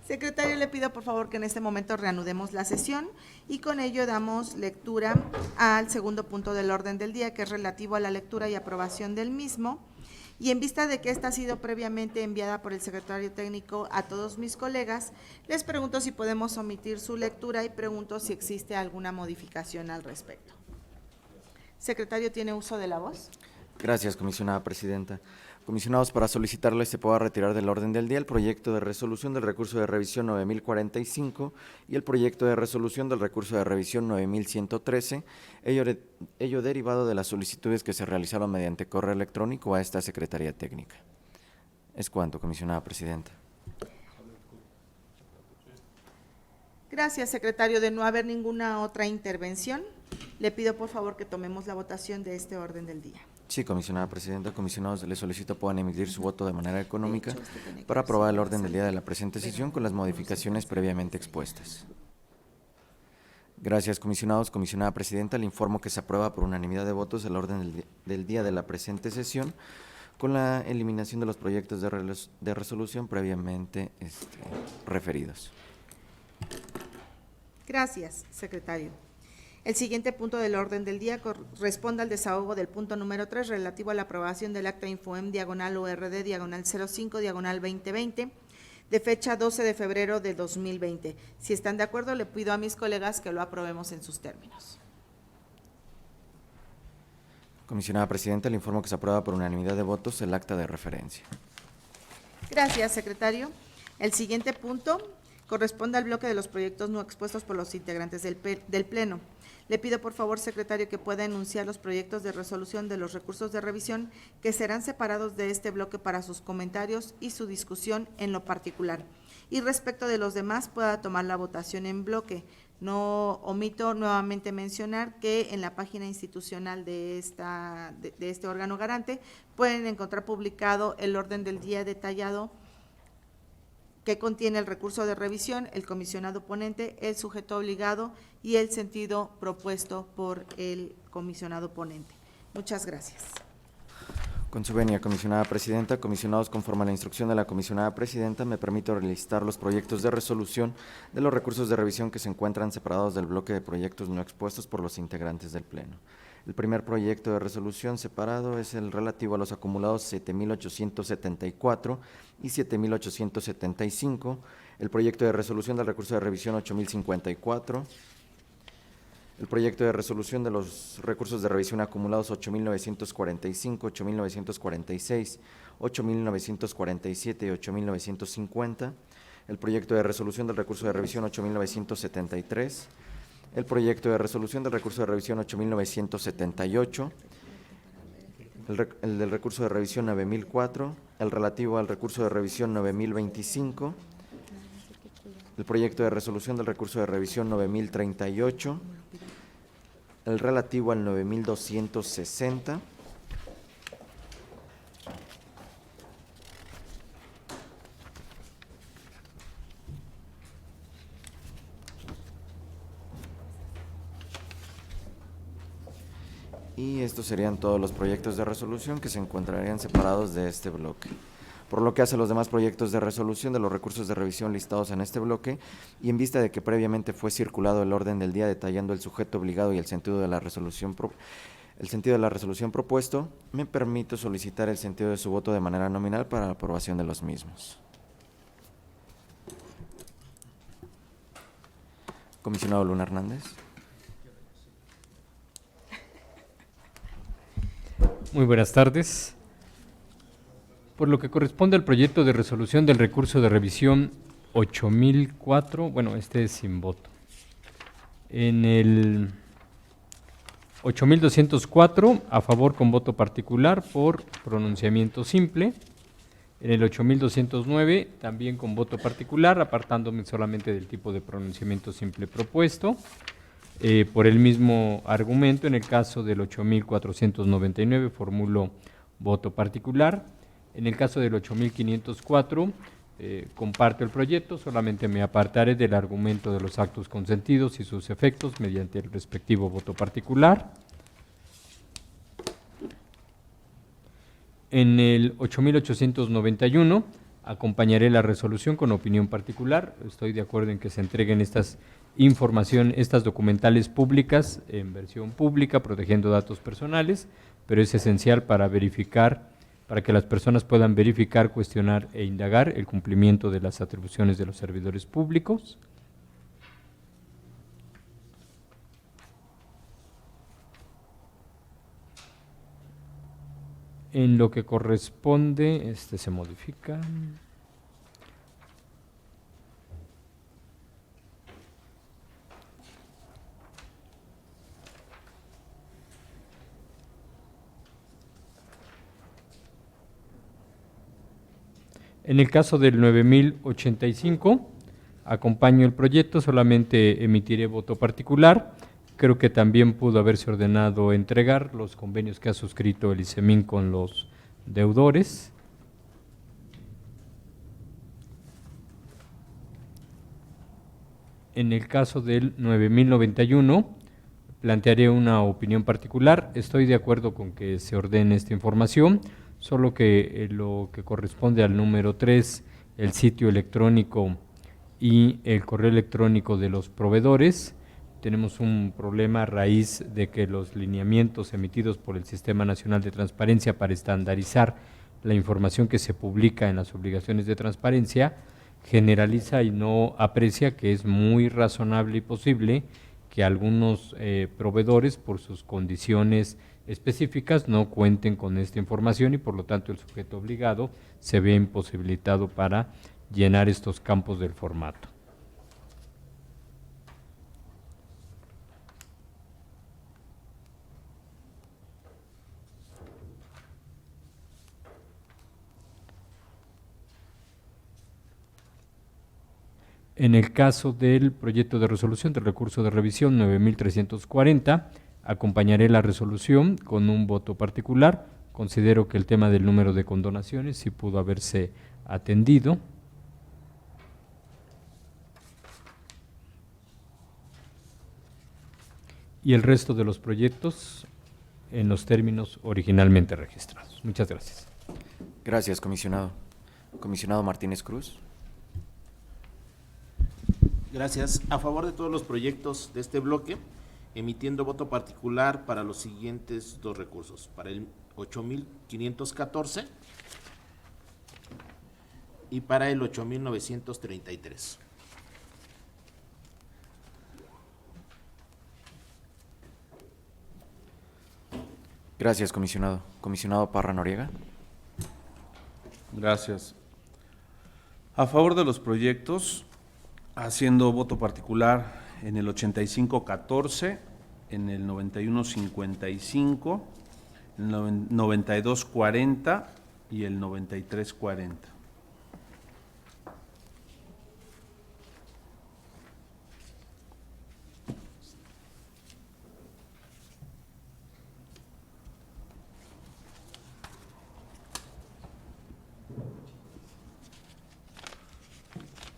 Secretario, le pido por favor que en este momento reanudemos la sesión y con ello damos lectura al segundo punto del orden del día, que es relativo a la lectura y aprobación del mismo. Y en vista de que esta ha sido previamente enviada por el secretario técnico a todos mis colegas, les pregunto si podemos omitir su lectura y pregunto si existe alguna modificación al respecto. Secretario, ¿tiene uso de la voz? Gracias, comisionada presidenta. Comisionados, para solicitarles se pueda retirar del orden del día el proyecto de resolución del recurso de revisión 9045 y el proyecto de resolución del recurso de revisión 9113, ello derivado de las solicitudes que se realizaron mediante correo electrónico a esta Secretaría Técnica. Es cuanto, comisionada presidenta. Gracias, secretario. De no haber ninguna otra intervención, le pido por favor que tomemos la votación de este orden del día. Sí, comisionada presidenta. Comisionados, les solicito puedan emitir su voto de manera económica para aprobar el orden del día de la presente sesión con las modificaciones previamente expuestas. Gracias, comisionados. Comisionada presidenta, le informo que se aprueba por unanimidad de votos el orden del día de la presente sesión con la eliminación de los proyectos de resolución previamente referidos. Gracias, secretario. El siguiente punto del orden del día corresponde al desahogo del punto número 3 relativo a la aprobación del acta Infoem /URD /05/2020 de fecha 12 de febrero de 2020. Si están de acuerdo, le pido a mis colegas que lo aprobemos en sus términos. Comisionada presidenta, le informo que se aprueba por unanimidad de votos el acta de referencia. Gracias, secretario. El siguiente punto corresponde al bloque de los proyectos no expuestos por los integrantes del Pleno. Le pido por favor, secretario, que pueda enunciar los proyectos de resolución de los recursos de revisión que serán separados de este bloque para sus comentarios y su discusión en lo particular. Y respecto de los demás, pueda tomar la votación en bloque. No omito nuevamente mencionar que en la página institucional de este órgano garante pueden encontrar publicado el orden del día detallado que contiene el recurso de revisión, el comisionado ponente, el sujeto obligado y el sentido propuesto por el comisionado ponente. Muchas gracias. Con su venia, comisionada presidenta, comisionados, conforme a la instrucción de la comisionada presidenta, me permito relistar los proyectos de resolución de los recursos de revisión que se encuentran separados del bloque de proyectos no expuestos por los integrantes del Pleno. El primer proyecto de resolución separado es el relativo a los acumulados 7,874 y 7,875, el proyecto de resolución del recurso de revisión 8,054, el proyecto de resolución de los recursos de revisión acumulados 8,945, 8,946, 8,947 y 8,950, el proyecto de resolución del recurso de revisión 8,973, el proyecto de resolución del recurso de revisión 8,978, el del recurso de revisión 9,004, el relativo al recurso de revisión 9,025, el proyecto de resolución del recurso de revisión 9,038, el relativo al 9,260, y estos serían todos los proyectos de resolución que se encontrarían separados de este bloque. Por lo que hace a los demás proyectos de resolución de los recursos de revisión listados en este bloque, y en vista de que previamente fue circulado el orden del día detallando el sujeto obligado y el sentido de la resolución propuesto, me permito solicitar el sentido de su voto de manera nominal para la aprobación de los mismos. Comisionado Luna Hernández. Muy buenas tardes. Por lo que corresponde al proyecto de resolución del recurso de revisión 8004, bueno, este es sin voto. En el 8204, a favor con voto particular por pronunciamiento simple. En el 8209, también con voto particular, apartándome solamente del tipo de pronunciamiento simple propuesto. Por el mismo argumento, en el caso del 8499, formulo voto particular. En el caso del 8504, comparto el proyecto, solamente me apartaré del argumento de los actos consentidos y sus efectos mediante el respectivo voto particular. En el 8891, Acompañaré la resolución con opinión particular. Estoy de acuerdo en que se entreguen estas documentales públicas en versión pública, protegiendo datos personales, pero es esencial para que las personas puedan verificar, cuestionar e indagar el cumplimiento de las atribuciones de los servidores públicos. En lo que corresponde, se modifica. En el caso del 9085, acompaño el proyecto, solamente emitiré voto particular. Creo que también pudo haberse ordenado entregar los convenios que ha suscrito el ICEMIN con los deudores. En el caso del 9091, plantearé una opinión particular. Estoy de acuerdo con que se ordene esta información, solo que lo que corresponde al número 3, el sitio electrónico y el correo electrónico de los proveedores, tenemos un problema a raíz de que los lineamientos emitidos por el Sistema Nacional de Transparencia para estandarizar la información que se publica en las obligaciones de transparencia generaliza y no aprecia que es muy razonable y posible que algunos proveedores, por sus condiciones específicas, no cuenten con esta información y por lo tanto el sujeto obligado se ve imposibilitado para llenar estos campos del formato. En el caso del proyecto de resolución del recurso de revisión 9340, acompañaré la resolución con un voto particular. Considero que el tema del número de condonaciones sí pudo haberse atendido. Y el resto de los proyectos en los términos originalmente registrados. Muchas gracias. Gracias, comisionado. Comisionado Martínez Cruz. Gracias. A favor de todos los proyectos de este bloque, emitiendo voto particular para los siguientes dos recursos. Para el 8514 y para el 8933. Gracias, comisionado. Comisionado Parra Noriega. Gracias. A favor de los proyectos, haciendo voto particular en el 8514, en el 9155, el 9240 y el 9340.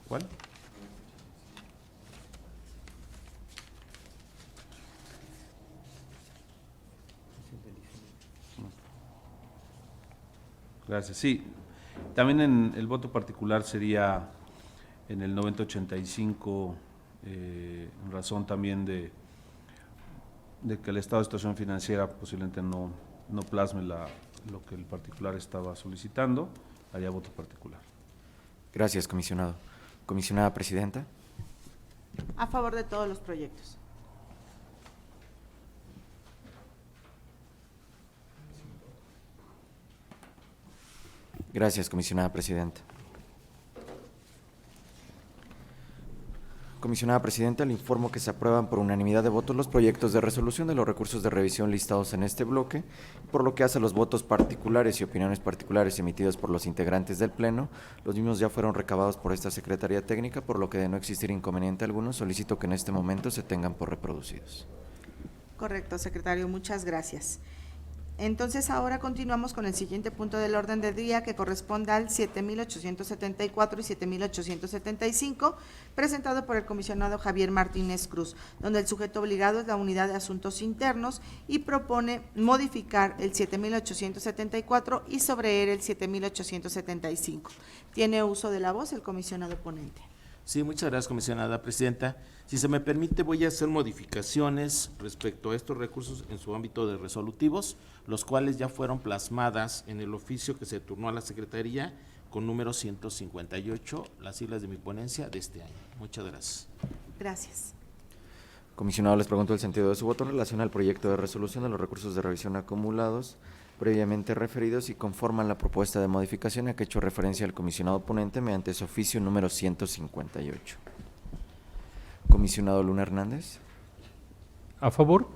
¿Cuál? Gracias. Sí, también en el voto particular sería en el 9085, en razón también de que el estado de situación financiera posiblemente no plasme lo que el particular estaba solicitando, haría voto particular. Gracias, comisionado. Comisionada Presidenta. A favor de todos los proyectos. Gracias, comisionada Presidenta. Comisionada Presidenta, le informo que se aprueban por unanimidad de votos los proyectos de resolución de los recursos de revisión listados en este bloque, por lo que hace a los votos particulares y opiniones particulares emitidos por los integrantes del Pleno. Los mismos ya fueron recabados por esta Secretaría Técnica, por lo que de no existir inconveniente alguno, solicito que en este momento se tengan por reproducidos. Correcto, secretario, muchas gracias. Entonces ahora continuamos con el siguiente punto del orden del día, que corresponde al 7.874 y 7.875, presentado por el comisionado Javier Martínez Cruz, donde el sujeto obligado es la Unidad de Asuntos Internos y propone modificar el 7.874 y sobre él el 7.875. Tiene uso de la voz el comisionado ponente. Sí, muchas gracias, comisionada presidenta. Si se me permite, voy a hacer modificaciones respecto a estos recursos en su ámbito de resolutivos, los cuales ya fueron plasmadas en el oficio que se turnó a la Secretaría con número 158, las siglas de mi ponencia de este año. Muchas gracias. Gracias. Comisionado, les pregunto el sentido de su voto en relación al proyecto de resolución de los recursos de revisión acumulados previamente referidos y conforman la propuesta de modificación a que ha hecho referencia el comisionado ponente mediante su oficio número 158. Comisionado Luna Hernández. A favor,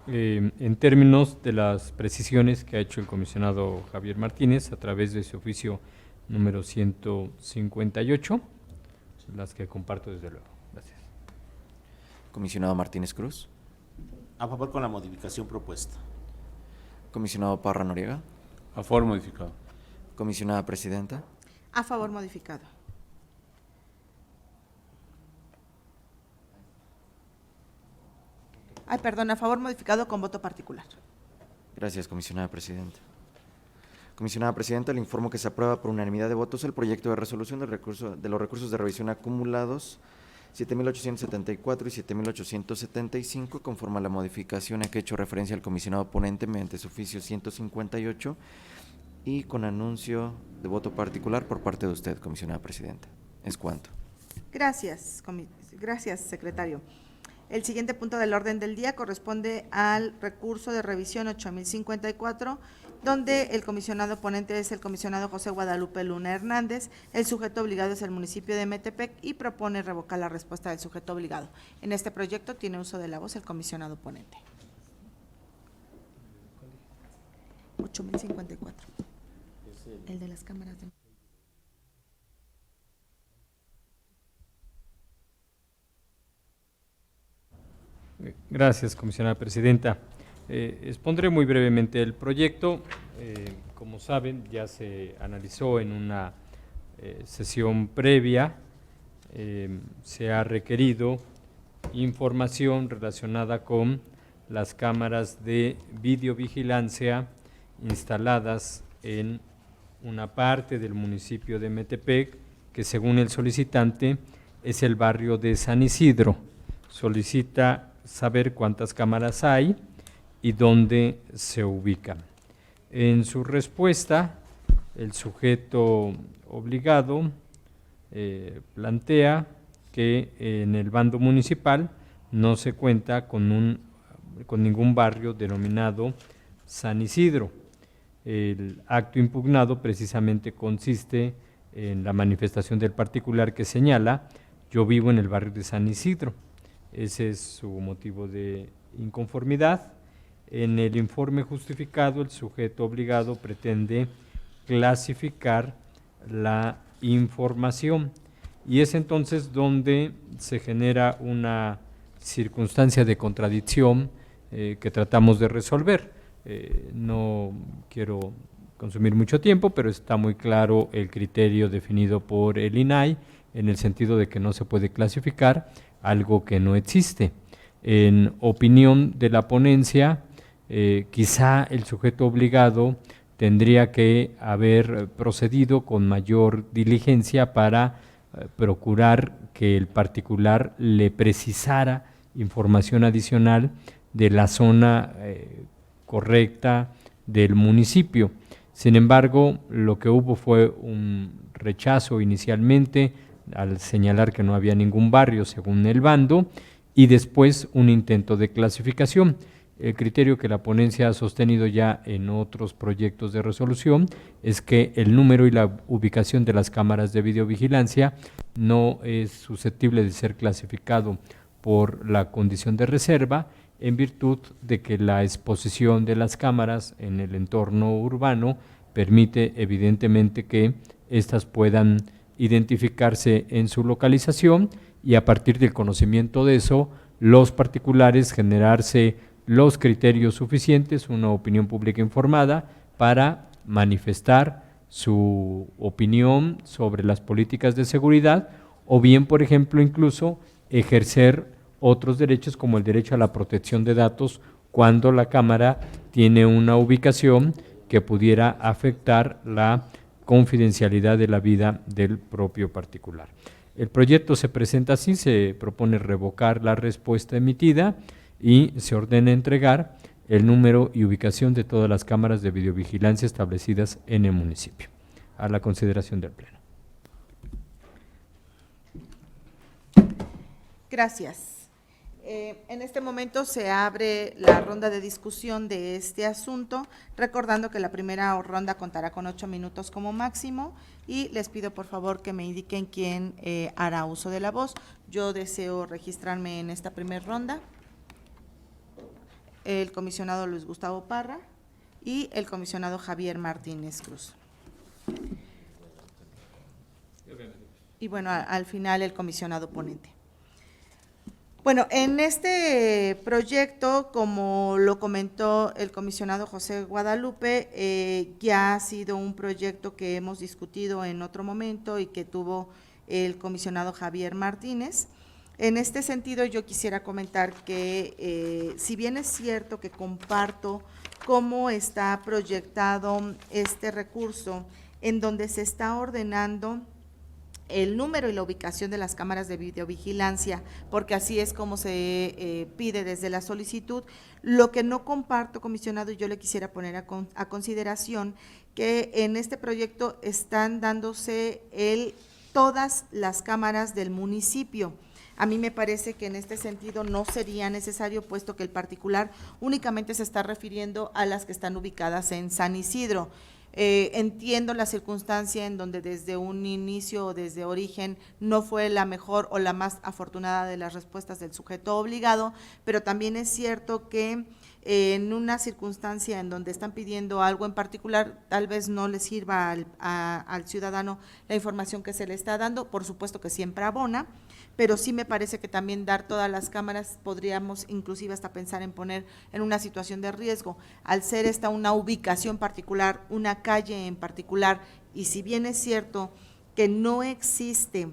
en términos de las precisiones que ha hecho el comisionado Javier Martínez a través de su oficio número 158, las que comparto desde luego. Gracias. Comisionado Martínez Cruz. A favor con la modificación propuesta. Comisionado Parra Noriega. A favor modificado. Comisionada Presidenta. A favor modificado. A favor modificado con voto particular. Gracias, comisionada Presidenta. Comisionada Presidenta, le informo que se aprueba por unanimidad de votos el proyecto de resolución de los recursos de revisión acumulados 7.874 y 7.875, conforme a la modificación a que ha hecho referencia el comisionado ponente mediante su oficio 158 y con anuncio de voto particular por parte de usted, comisionada Presidenta. Es cuanto. Gracias, secretario. El siguiente punto del orden del día corresponde al recurso de revisión 8054, donde el comisionado ponente es el comisionado José Guadalupe Luna Hernández, el sujeto obligado es el municipio de Metepec y propone revocar la respuesta del sujeto obligado. En este proyecto tiene uso de la voz el comisionado ponente. 8054. El de las cámaras de... Gracias, comisionada presidenta. Expondré muy brevemente el proyecto. Como saben, ya se analizó en una sesión previa. Se ha requerido información relacionada con las cámaras de videovigilancia instaladas en una parte del municipio de Metepec, que según el solicitante es el barrio de San Isidro. Solicita saber cuántas cámaras hay y dónde se ubican. En su respuesta, el sujeto obligado plantea que en el bando municipal no se cuenta con ningún barrio denominado San Isidro. El acto impugnado precisamente consiste en la manifestación del particular que señala: yo vivo en el barrio de San Isidro. Ese es su motivo de inconformidad. En el informe justificado, el sujeto obligado pretende clasificar la información y es entonces donde se genera una circunstancia de contradicción que tratamos de resolver. No quiero consumir mucho tiempo, pero está muy claro el criterio definido por el INAI en el sentido de que no se puede clasificar algo que no existe. En opinión de la ponencia, quizá el sujeto obligado tendría que haber procedido con mayor diligencia para procurar que el particular le precisara información adicional de la zona correcta del municipio. Sin embargo, lo que hubo fue un rechazo inicialmente al señalar que no había ningún barrio según el bando y después un intento de clasificación. El criterio que la ponencia ha sostenido ya en otros proyectos de resolución es que el número y la ubicación de las cámaras de videovigilancia no es susceptible de ser clasificado por la condición de reserva, en virtud de que la exposición de las cámaras en el entorno urbano permite evidentemente que éstas puedan identificarse en su localización y a partir del conocimiento de eso, los particulares generarse los criterios suficientes, una opinión pública informada, para manifestar su opinión sobre las políticas de seguridad, o bien, por ejemplo, incluso ejercer otros derechos como el derecho a la protección de datos cuando la cámara tiene una ubicación que pudiera afectar la confidencialidad de la vida del propio particular. El proyecto se presenta así: se propone revocar la respuesta emitida y se ordena entregar el número y ubicación de todas las cámaras de videovigilancia establecidas en el municipio a la consideración del Pleno. Gracias. En este momento se abre la ronda de discusión de este asunto, recordando que la primera ronda contará con 8 minutos como máximo, y les pido por favor que me indiquen quién hará uso de la voz. Yo deseo registrarme en esta primera ronda. El comisionado Luis Gustavo Parra y el comisionado Javier Martínez Cruz. Y bueno, al final el comisionado ponente. Bueno, en este proyecto, como lo comentó el comisionado José Guadalupe, ya ha sido un proyecto que hemos discutido en otro momento y que tuvo el comisionado Javier Martínez. En este sentido, yo quisiera comentar que si bien es cierto que comparto cómo está proyectado este recurso, en donde se está ordenando el número y la ubicación de las cámaras de videovigilancia, porque así es como se pide desde la solicitud. Lo que no comparto, comisionado, y yo le quisiera poner a consideración, que en este proyecto están dándose todas las cámaras del municipio. A mí me parece que en este sentido no sería necesario, puesto que el particular únicamente se está refiriendo a las que están ubicadas en San Isidro. Entiendo la circunstancia en donde desde un inicio o desde origen no fue la mejor o la más afortunada de las respuestas del sujeto obligado, pero también es cierto que en una circunstancia en donde están pidiendo algo en particular, tal vez no le sirva al ciudadano la información que se le está dando. Por supuesto que siempre abona, pero sí me parece que también dar todas las cámaras podríamos inclusive hasta pensar en poner en una situación de riesgo, al ser esta una ubicación particular, una calle en particular, y si bien es cierto que no existe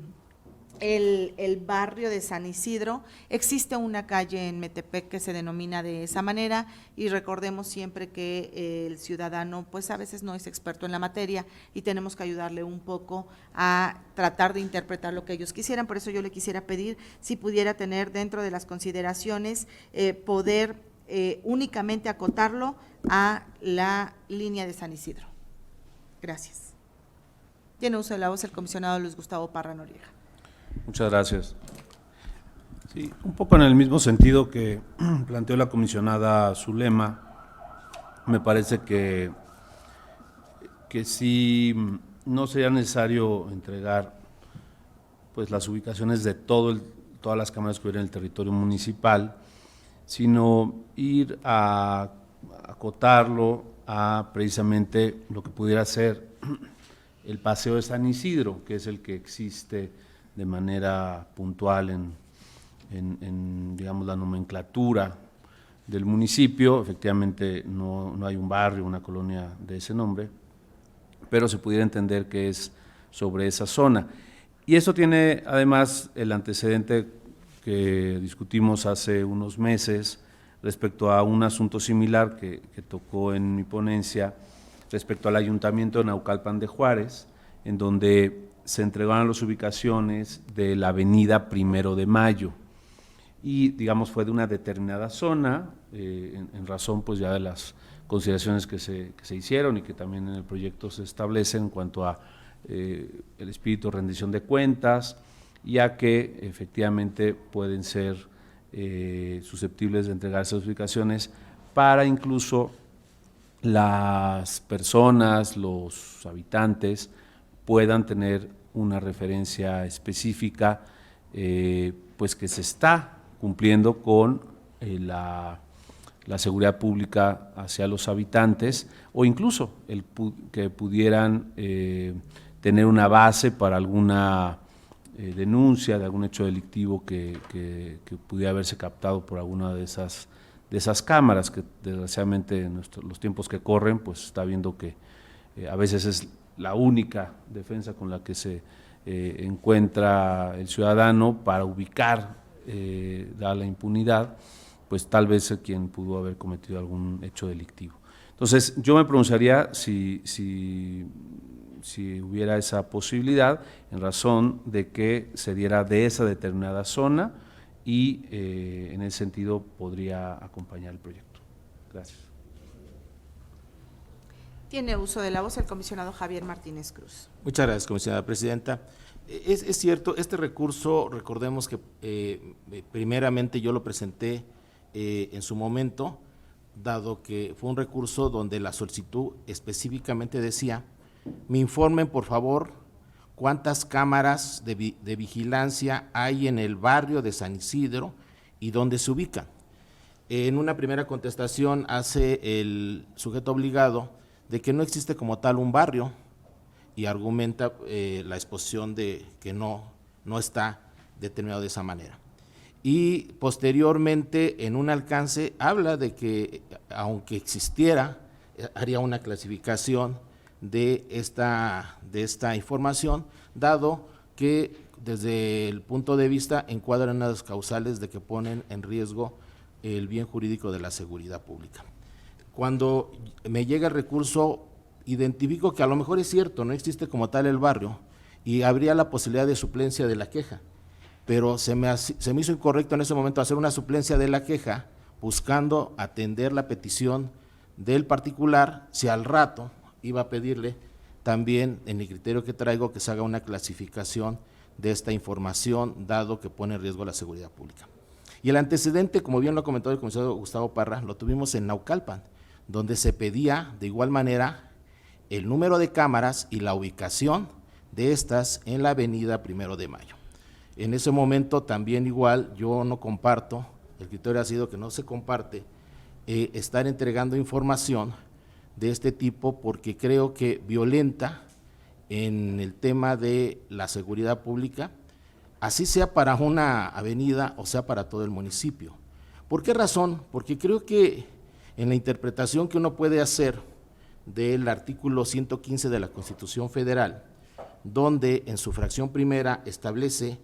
el barrio de San Isidro, existe una calle en Metepec que se denomina de esa manera, y recordemos siempre que el ciudadano pues a veces no es experto en la materia y tenemos que ayudarle un poco a tratar de interpretar lo que ellos quisieran. Por eso yo le quisiera pedir si pudiera tener dentro de las consideraciones poder únicamente acotarlo a la línea de San Isidro. Gracias. Tiene uso de la voz el comisionado Luis Gustavo Parra Noriega. Muchas gracias. Sí, un poco en el mismo sentido que planteó la comisionada Zulema, me parece que sí no sería necesario entregar pues las ubicaciones de todas las cámaras que hubiera en el territorio municipal, sino ir a acotarlo a precisamente lo que pudiera ser el Paseo de San Isidro, que es el que existe de manera puntual en digamos, la nomenclatura del municipio. Efectivamente no hay un barrio, una colonia de ese nombre, pero se pudiera entender que es sobre esa zona. Y eso tiene además el antecedente que discutimos hace unos meses respecto a un asunto similar que tocó en mi ponencia respecto al Ayuntamiento de Naucalpan de Juárez, en donde se entregaron las ubicaciones de la avenida 1 de Mayo, y digamos fue de una determinada zona, en razón pues ya de las consideraciones que se hicieron y que también en el proyecto se establecen en cuanto a el espíritu de rendición de cuentas, ya que efectivamente pueden ser susceptibles de entregarse las ubicaciones para incluso las personas, los habitantes, puedan tener una referencia específica, pues que se está cumpliendo con la seguridad pública hacia los habitantes, o incluso que pudieran tener una base para alguna denuncia de algún hecho delictivo que pudiera haberse captado por alguna de esas cámaras, que desgraciadamente en los tiempos que corren, pues está viendo que a veces es la única defensa con la que se encuentra el ciudadano para ubicar, da la impunidad, pues tal vez quien pudo haber cometido algún hecho delictivo. Entonces, yo me pronunciaría si hubiera esa posibilidad, en razón de que se diera de esa determinada zona y en ese sentido podría acompañar el proyecto. Gracias. Tiene uso de la voz el comisionado Javier Martínez Cruz. Muchas gracias, comisionada presidenta. Es cierto, este recurso, recordemos que primeramente yo lo presenté en su momento, dado que fue un recurso donde la solicitud específicamente decía: me informen por favor cuántas cámaras de vigilancia hay en el barrio de San Isidro y dónde se ubican. En una primera contestación hace el sujeto obligado de que no existe como tal un barrio y argumenta la exposición de que no está determinado de esa manera. Y posteriormente, en un alcance, habla de que aunque existiera, haría una clasificación de esta información, dado que desde el punto de vista encuadran las causales de que ponen en riesgo el bien jurídico de la seguridad pública. Cuando me llega el recurso, identifico que a lo mejor es cierto, no existe como tal el barrio y habría la posibilidad de suplencia de la queja, pero se me hizo incorrecto en ese momento hacer una suplencia de la queja buscando atender la petición del particular, si al rato iba a pedirle también, en el criterio que traigo, que se haga una clasificación de esta información, dado que pone en riesgo la seguridad pública. Y el antecedente, como bien lo ha comentado el comisionado Gustavo Parra, lo tuvimos en Naucalpan, donde se pedía de igual manera el número de cámaras y la ubicación de estas en la avenida 1 de Mayo. En ese momento también igual yo no comparto, el criterio ha sido que no se comparte estar entregando información de este tipo, porque creo que violenta en el tema de la seguridad pública, así sea para una avenida o sea para todo el municipio. ¿Por qué razón? Porque creo que en la interpretación que uno puede hacer del artículo 115 de la Constitución Federal, donde en su fracción primera establece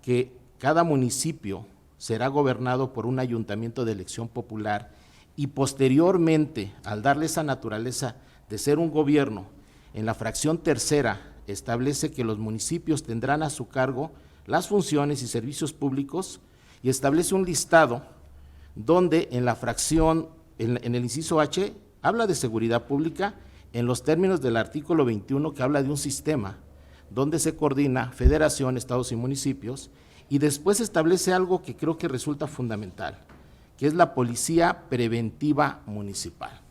que cada municipio será gobernado por un ayuntamiento de elección popular, y posteriormente, al darle esa naturaleza de ser un gobierno, en la fracción tercera establece que los municipios tendrán a su cargo las funciones y servicios públicos, y establece un listado donde en la fracción, en el inciso H, habla de seguridad pública en los términos del artículo 21, que habla de un sistema donde se coordina federación, estados y municipios, y después establece algo que creo que resulta fundamental, que es la Policía Preventiva Municipal.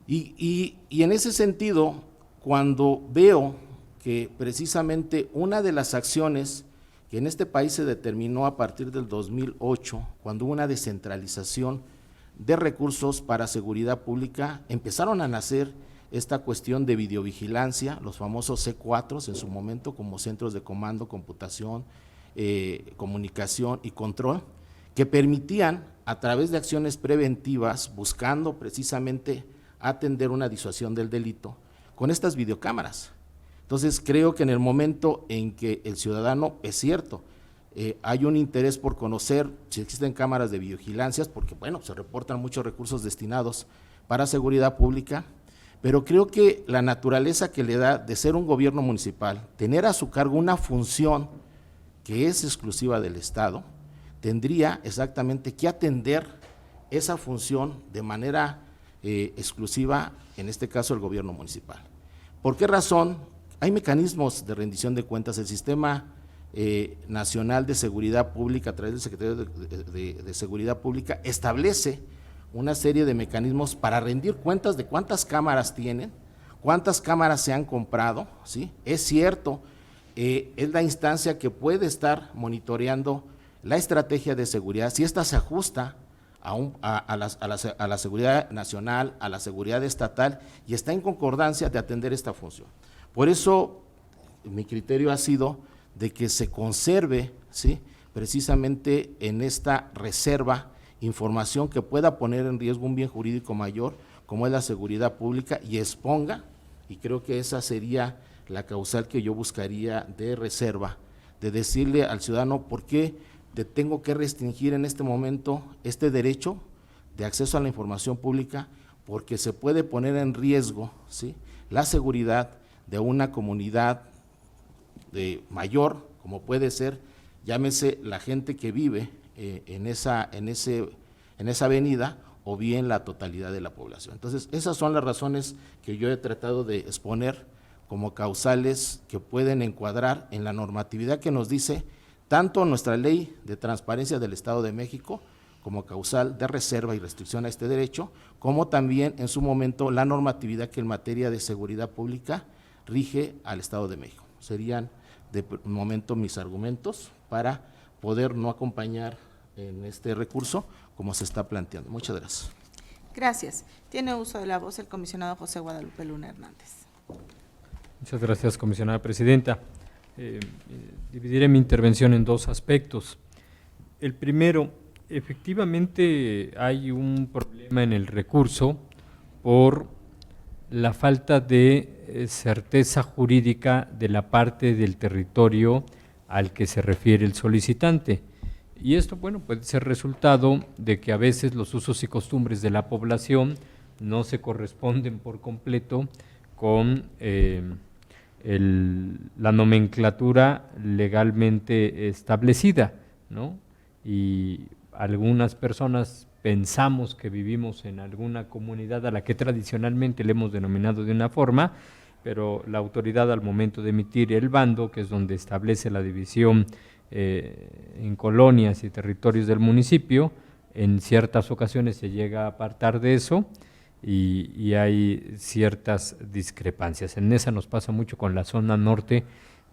Y en ese sentido, cuando veo que precisamente una de las acciones que en este país se determinó a partir del 2008, cuando hubo una descentralización de recursos para seguridad pública, empezaron a nacer esta cuestión de videovigilancia, los famosos C4 en su momento, como centros de comando, computación, comunicación y control, que permitían a través de acciones preventivas, buscando precisamente atender una disuasión del delito, con estas videocámaras. Entonces creo que en el momento en que el ciudadano, es cierto, hay un interés por conocer si existen cámaras de videovigilancias, porque bueno, se reportan muchos recursos destinados para seguridad pública, pero creo que la naturaleza que le da de ser un gobierno municipal, tener a su cargo una función que es exclusiva del Estado, tendría exactamente que atender esa función de manera exclusiva, en este caso el gobierno municipal. ¿Por qué razón? Hay mecanismos de rendición de cuentas. El Sistema Nacional de Seguridad Pública, a través del Secretario de Seguridad Pública, establece una serie de mecanismos para rendir cuentas de cuántas cámaras tienen, cuántas cámaras se han comprado, ¿sí? Es cierto, es la instancia que puede estar monitoreando la estrategia de seguridad, si ésta se ajusta a la seguridad nacional, a la seguridad estatal, y está en concordancia de atender esta función. Por eso mi criterio ha sido de que se conserve, ¿sí?, precisamente en esta reserva información que pueda poner en riesgo un bien jurídico mayor, como es la seguridad pública, y exponga, y creo que esa sería la causal que yo buscaría de reserva, de decirle al ciudadano por qué te tengo que restringir en este momento este derecho de acceso a la información pública, porque se puede poner en riesgo, ¿sí?, la seguridad de una comunidad de mayor, como puede ser, llámese la gente que vive en esa avenida, o bien la totalidad de la población. Entonces, esas son las razones que yo he tratado de exponer como causales que pueden encuadrar en la normatividad que nos dice tanto nuestra Ley de Transparencia del Estado de México como causal de reserva y restricción a este derecho, como también en su momento la normatividad que en materia de seguridad pública rige al Estado de México. Serían de momento mis argumentos para poder no acompañar en este recurso como se está planteando. Muchas gracias. Gracias. Tiene uso de la voz el comisionado José Guadalupe Luna Hernández. Muchas gracias, comisionada presidenta. Dividiré mi intervención en dos aspectos. El primero, efectivamente hay un problema en el recurso por la falta de certeza jurídica de la parte del territorio al que se refiere el solicitante. Y esto, bueno, puede ser resultado de que a veces los usos y costumbres de la población no se corresponden por completo con la nomenclatura legalmente establecida, ¿no? Y algunas personas pensamos que vivimos en alguna comunidad a la que tradicionalmente le hemos denominado de una forma, pero la autoridad al momento de emitir el bando, que es donde establece la división en colonias y territorios del municipio, en ciertas ocasiones se llega a apartar de eso y hay ciertas discrepancias. En esa nos pasa mucho con la zona norte,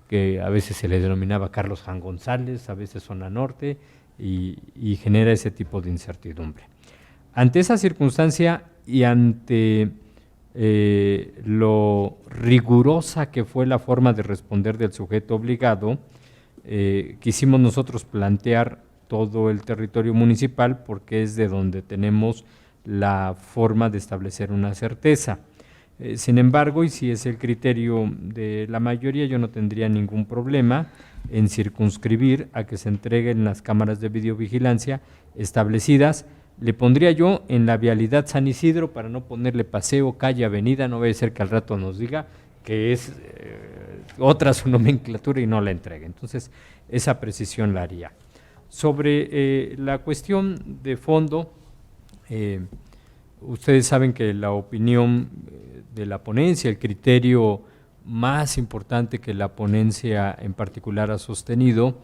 que a veces se le denominaba Carlos Jan González, a veces zona norte, y genera ese tipo de incertidumbre. Ante esa circunstancia y ante lo rigurosa que fue la forma de responder del sujeto obligado, quisimos nosotros plantear todo el territorio municipal porque es de donde tenemos la forma de establecer una certeza. Sin embargo, y si es el criterio de la mayoría, yo no tendría ningún problema en circunscribir a que se entreguen las cámaras de videovigilancia establecidas. Le pondría yo en la vialidad San Isidro para no ponerle paseo, calle, avenida, no vaya a ser que al rato nos diga que es otra su nomenclatura y no la entregue. Entonces, esa precisión la haría. Sobre la cuestión de fondo, ustedes saben que la opinión de la ponencia, el criterio más importante que la ponencia en particular ha sostenido,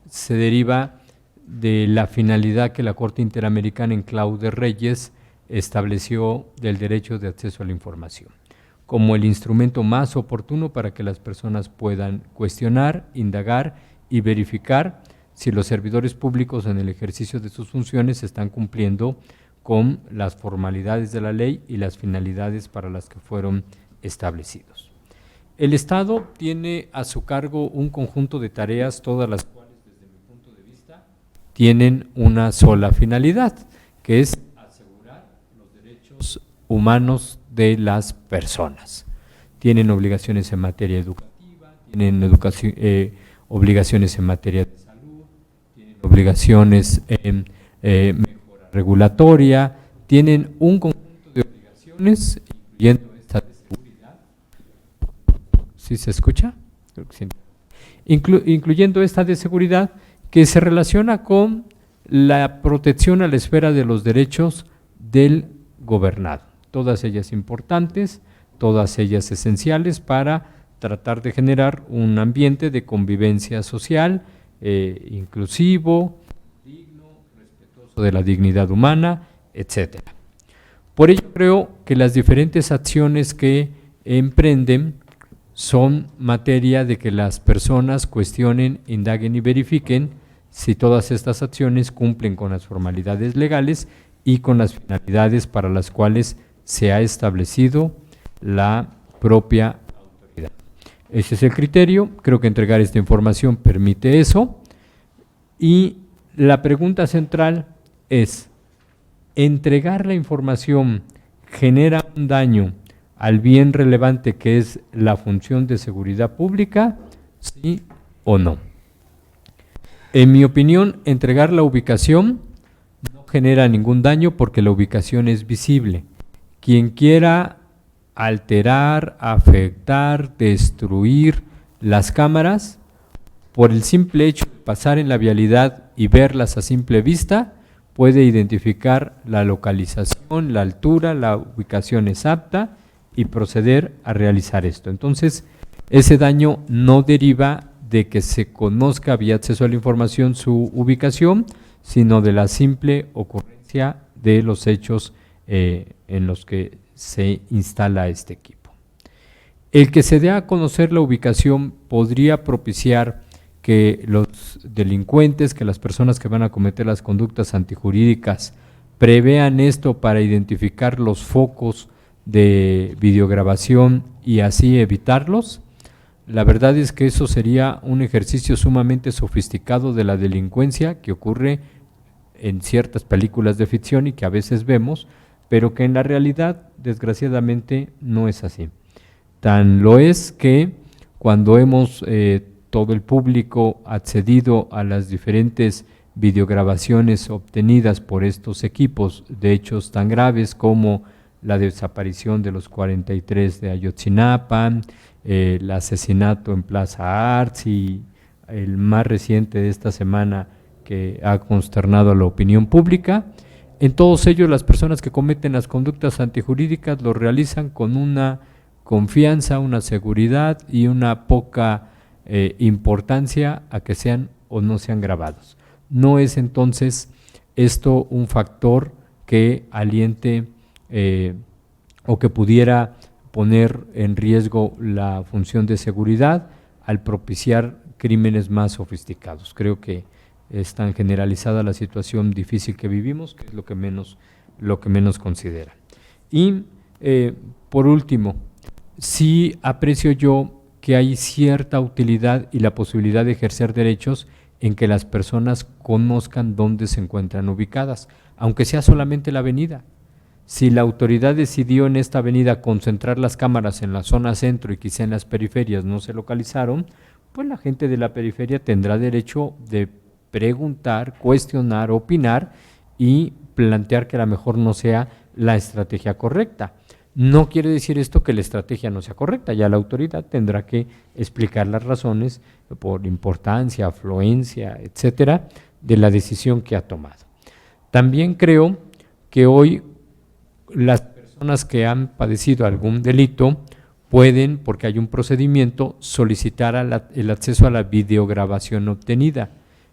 se deriva de la finalidad que la Corte Interamericana en Clau de Reyes estableció del derecho de acceso a la información, como el instrumento más oportuno para que las personas puedan cuestionar, indagar y verificar si los servidores públicos en el ejercicio de sus funciones están cumpliendo con las formalidades de la ley y las finalidades para las que fueron establecidos. El Estado tiene a su cargo un conjunto de tareas, todas las cuales, desde mi punto de vista, tienen una sola finalidad, que es asegurar los derechos humanos de las personas. Tienen obligaciones en materia educativa, tienen obligaciones en materia de salud, tienen obligaciones en mejora regulatoria, tienen un conjunto de obligaciones, incluyendo esta de seguridad. ¿Sí se escucha? Creo que sí. Incluyendo esta de seguridad, que se relaciona con la protección a la esfera de los derechos del gobernado. Todas ellas importantes, todas ellas esenciales para tratar de generar un ambiente de convivencia social inclusivo, digno, respetuoso de la dignidad humana, etc. Por ello creo que las diferentes acciones que emprenden son materia de que las personas cuestionen, indaguen y verifiquen si todas estas acciones cumplen con las formalidades legales y con las finalidades para las cuales se ha establecido la propia autoridad. Ese es el criterio, creo que entregar esta información permite eso, y la pregunta central es, entregar la información genera un daño al bien relevante que es la función de seguridad pública, sí o no. En mi opinión, entregar la ubicación no genera ningún daño porque la ubicación es visible. Quien quiera alterar, afectar, destruir las cámaras, por el simple hecho de pasar en la vialidad y verlas a simple vista, puede identificar la localización, la altura, la ubicación exacta y proceder a realizar esto. Entonces, ese daño no deriva de que se conozca vía acceso a la información su ubicación, sino de la simple ocurrencia de los hechos en los que se instala este equipo. El que se dé a conocer la ubicación podría propiciar que los delincuentes, que las personas que van a cometer las conductas antijurídicas prevean esto para identificar los focos de videograbación y así evitarlos. La verdad es que eso sería un ejercicio sumamente sofisticado de la delincuencia que ocurre en ciertas películas de ficción y que a veces vemos, pero que en la realidad, desgraciadamente, no es así. Tan lo es que cuando hemos todo el público accedido a las diferentes videograbaciones obtenidas por estos equipos de hechos tan graves como la desaparición de los 43 de Ayotzinapa, el asesinato en Plaza Arts y el más reciente de esta semana que ha consternado a la opinión pública. En todos ellos, las personas que cometen las conductas antijurídicas lo realizan con una confianza, una seguridad y una poca importancia a que sean o no sean grabados. No es entonces esto un factor que aliente o que pudiera poner en riesgo la función de seguridad al propiciar crímenes más sofisticados. Creo que es tan generalizada la situación difícil que vivimos que es lo que menos considera. Y por último, sí aprecio yo que hay cierta utilidad y la posibilidad de ejercer derechos en que las personas conozcan dónde se encuentran ubicadas, aunque sea solamente la avenida. Si la autoridad decidió en esta avenida concentrar las cámaras en la zona centro y quizá en las periferias no se localizaron, pues la gente de la periferia tendrá derecho de preguntar, cuestionar, opinar y plantear que a lo mejor no sea la estrategia correcta. No quiere decir esto que la estrategia no sea correcta, ya la autoridad tendrá que explicar las razones por importancia, afluencia, etcétera, de la decisión que ha tomado. También creo que hoy las personas que han padecido algún delito pueden, porque hay un procedimiento, solicitar el acceso a la videograbación obtenida,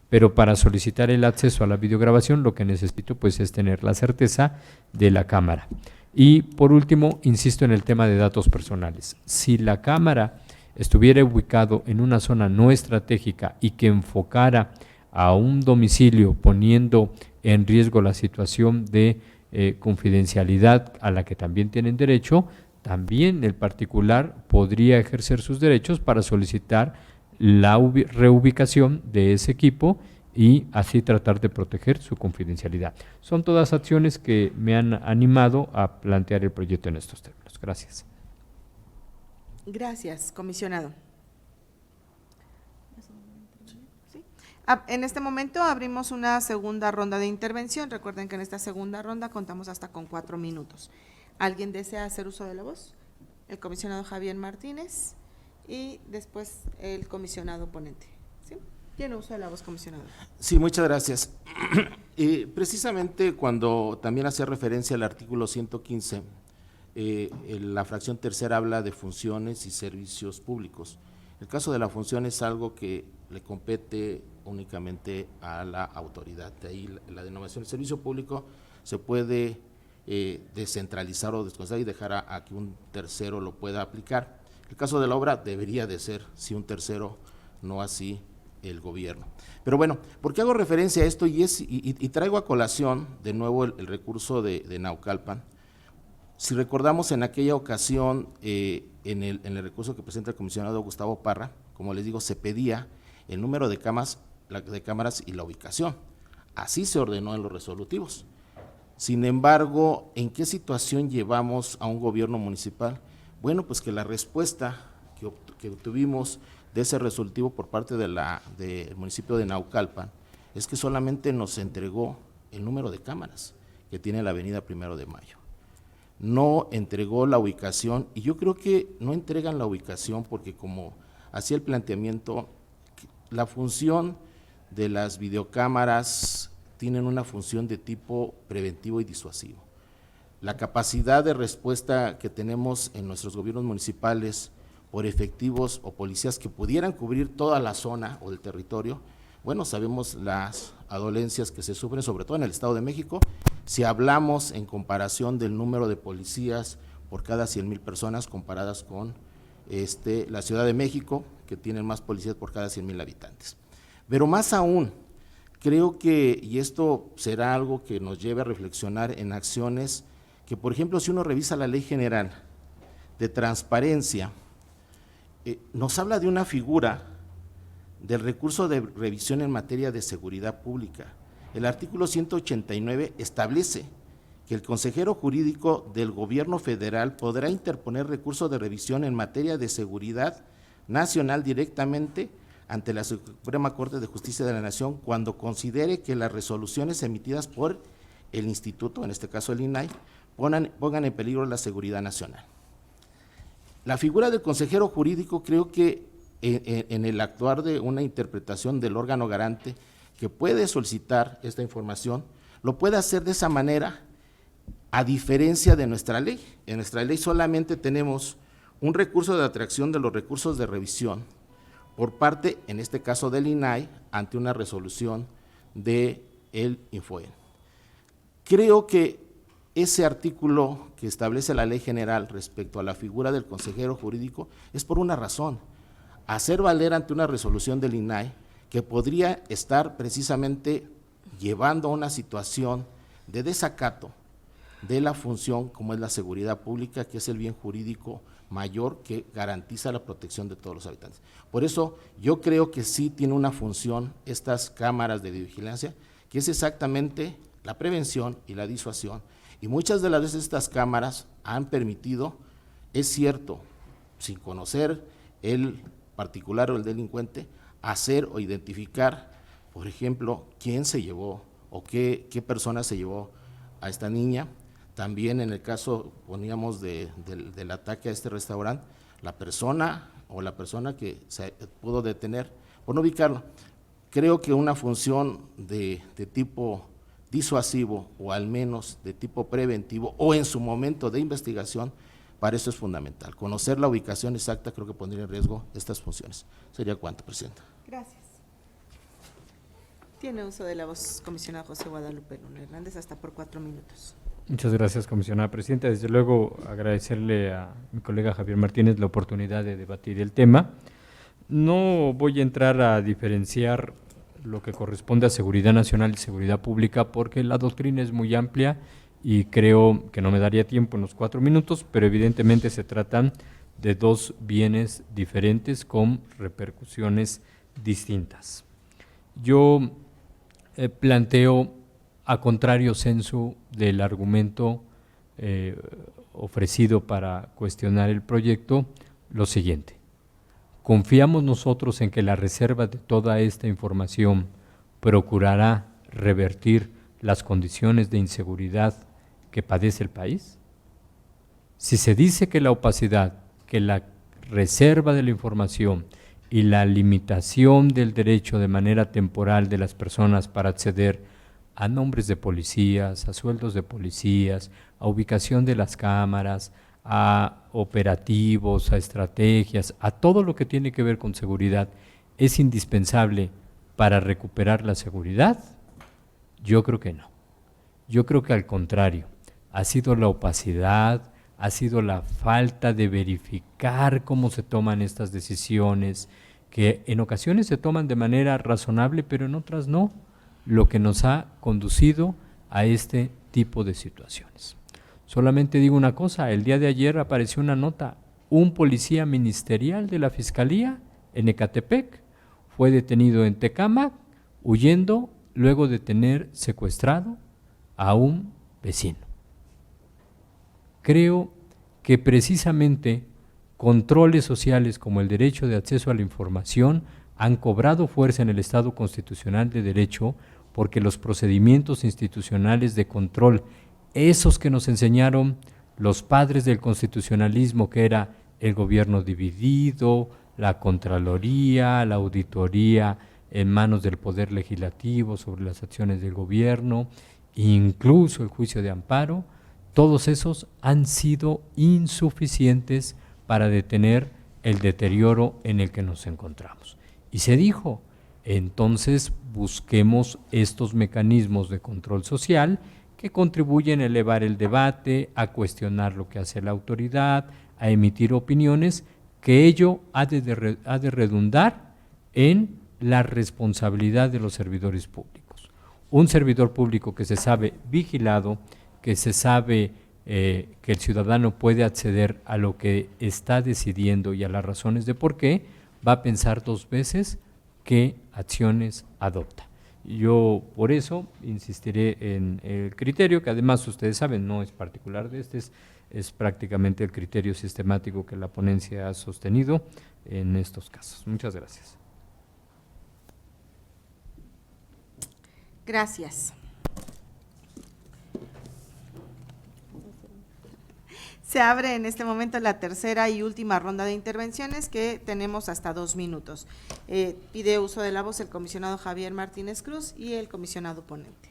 pero para solicitar el acceso a la videograbación lo que necesito pues es tener la certeza de la cámara. Y por último, insisto en el tema de datos personales. Si la cámara estuviera ubicado en una zona no estratégica y que enfocara a un domicilio poniendo en riesgo la situación de confidencialidad a la que también tienen derecho, también el particular podría ejercer sus derechos para solicitar la reubicación de ese equipo y así tratar de proteger su confidencialidad. Son todas acciones que me han animado a plantear el proyecto en estos términos. Gracias. Gracias, comisionado. ¿Sí? En este momento abrimos una segunda ronda de intervención. Recuerden que en esta segunda ronda contamos hasta con 4 minutos. ¿Alguien desea hacer uso de la voz? El comisionado Javier Martínez y después el comisionado ponente. ¿Sí? Tiene uso de la voz, comisionado. Sí, muchas gracias. Precisamente cuando también hacía referencia al artículo 115, la fracción tercera habla de funciones y servicios públicos. El caso de la función es algo que le compete únicamente a la autoridad. De ahí la denominación de servicio público se puede descentralizar o desconcentrar y dejar a que un tercero lo pueda aplicar. El caso de la obra debería de ser si un tercero, no así el gobierno. Pero bueno, ¿por qué hago referencia a esto? Y traigo a colación de nuevo el recurso de Naucalpan. Si recordamos en aquella ocasión, en el recurso que presenta el comisionado Gustavo Parra, como les digo, se pedía el número de cámaras y la ubicación. Así se ordenó en los resolutivos. Sin embargo, ¿en qué situación llevamos a un gobierno municipal? Bueno, pues que la respuesta que obtuvimos de ese resolutivo por parte del municipio de Naucalpan es que solamente nos entregó el número de cámaras que tiene la avenida 1 de Mayo. No entregó la ubicación, y yo creo que no entregan la ubicación porque, como hacía el planteamiento, la función de las videocámaras tienen una función de tipo preventivo y disuasivo. La capacidad de respuesta que tenemos en nuestros gobiernos municipales por efectivos o policías que pudieran cubrir toda la zona o el territorio, bueno, sabemos las dolencias que se sufren, sobre todo en el Estado de México. Si hablamos en comparación del número de policías por cada 100,000 personas comparadas con la Ciudad de México, que tienen más policías por cada 100,000 habitantes. Pero más aún, creo que, y esto será algo que nos lleve a reflexionar en acciones, que por ejemplo, si uno revisa la Ley General de Transparencia, nos habla de una figura del recurso de revisión en materia de seguridad pública. El artículo 189 establece que el consejero jurídico del gobierno federal podrá interponer recurso de revisión en materia de seguridad nacional directamente ante la Suprema Corte de Justicia de la Nación cuando considere que las resoluciones emitidas por el instituto, en este caso el INAI, pongan en peligro la seguridad nacional. La figura del consejero jurídico, creo que en el actuar de una interpretación del órgano garante que puede solicitar esta información, lo puede hacer de esa manera, a diferencia de nuestra ley. En nuestra ley solamente tenemos un recurso de atracción de los recursos de revisión por parte, en este caso del INAI, ante una resolución del Infoen. Creo que ese artículo que establece la Ley General respecto a la figura del consejero jurídico es por una razón: hacer valer ante una resolución del INAI que podría estar precisamente llevando a una situación de desacato de la función como es la seguridad pública, que es el bien jurídico mayor que garantiza la protección de todos los habitantes. Por eso yo creo que sí tiene una función estas cámaras de vigilancia, que es exactamente la prevención y la disuasión, y muchas de las veces estas cámaras han permitido, es cierto, sin conocer el particular o el delincuente, hacer o identificar, por ejemplo, quién se llevó o qué persona se llevó a esta niña. También en el caso, poníamos del ataque a este restaurante, la persona que se pudo detener por no ubicarlo. Creo que una función de tipo disuasivo o al menos de tipo preventivo o en su momento de investigación, para eso es fundamental. Conocer la ubicación exacta creo que pondría en riesgo estas funciones. Sería cuanto, Presidenta. Gracias. Tiene uso de la voz, comisionado José Guadalupe Luna Hernández, hasta por 4 minutos. Muchas gracias, comisionada presidenta. Desde luego, agradecerle a mi colega Javier Martínez la oportunidad de debatir el tema. No voy a entrar a diferenciar lo que corresponde a seguridad nacional y seguridad pública, porque la doctrina es muy amplia y creo que no me daría tiempo en los 4 minutos, pero evidentemente se tratan de dos bienes diferentes con repercusiones distintas. Yo planteo, a contrario sensu del argumento ofrecido para cuestionar el proyecto, lo siguiente: ¿confiamos nosotros en que la reserva de toda esta información procurará revertir las condiciones de inseguridad que padece el país? Si se dice que la opacidad, que la reserva de la información y la limitación del derecho de manera temporal de las personas para acceder a nombres de policías, a sueldos de policías, a ubicación de las cámaras, a operativos, a estrategias, a todo lo que tiene que ver con seguridad, es indispensable para recuperar la seguridad? Yo creo que no. Yo creo que al contrario, ha sido la opacidad, ha sido la falta de verificar cómo se toman estas decisiones, que en ocasiones se toman de manera razonable, pero en otras no, lo que nos ha conducido a este tipo de situaciones. Solamente digo una cosa: el día de ayer apareció una nota, un policía ministerial de la Fiscalía en Ecatepec fue detenido en Tecámac, huyendo luego de tener secuestrado a un vecino. Creo que precisamente controles sociales como el derecho de acceso a la información han cobrado fuerza en el Estado constitucional de derecho porque los procedimientos institucionales de control, esos que nos enseñaron los padres del constitucionalismo, que era el gobierno dividido, la Contraloría, la auditoría en manos del Poder Legislativo sobre las acciones del gobierno, incluso el juicio de amparo, todos esos han sido insuficientes para detener el deterioro en el que nos encontramos. Y se dijo, entonces busquemos estos mecanismos de control social que contribuyen a elevar el debate, a cuestionar lo que hace la autoridad, a emitir opiniones, que ello ha de redundar en la responsabilidad de los servidores públicos. Un servidor público que se sabe vigilado, que se sabe que el ciudadano puede acceder a lo que está decidiendo y a las razones de por qué, va a pensar dos veces qué acciones adopta. Yo por eso insistiré en el criterio, que además ustedes saben no es particular de este, es prácticamente el criterio sistemático que la ponencia ha sostenido en estos casos. Muchas gracias. Gracias. Se abre en este momento la tercera y última ronda de intervenciones, que tenemos hasta 2 minutos. Pide uso de la voz el comisionado Javier Martínez Cruz y el comisionado ponente.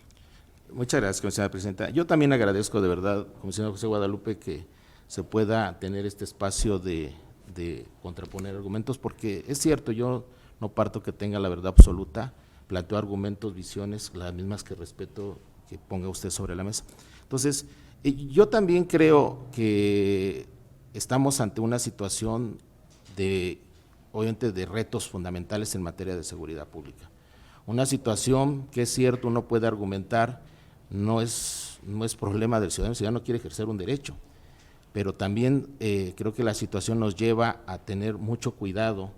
Muchas gracias, comisionada presidenta. Yo también agradezco de verdad, comisionado José Guadalupe, que se pueda tener este espacio de contraponer argumentos, porque es cierto, yo no parto que tenga la verdad absoluta, planteo argumentos, visiones, las mismas que respeto que ponga usted sobre la mesa. Entonces, yo también creo que estamos ante una situación obviamente, de retos fundamentales en materia de seguridad pública. Una situación que es cierto, uno puede argumentar, no es problema del ciudadano, el ciudadano quiere ejercer un derecho, pero también creo que la situación nos lleva a tener mucho cuidado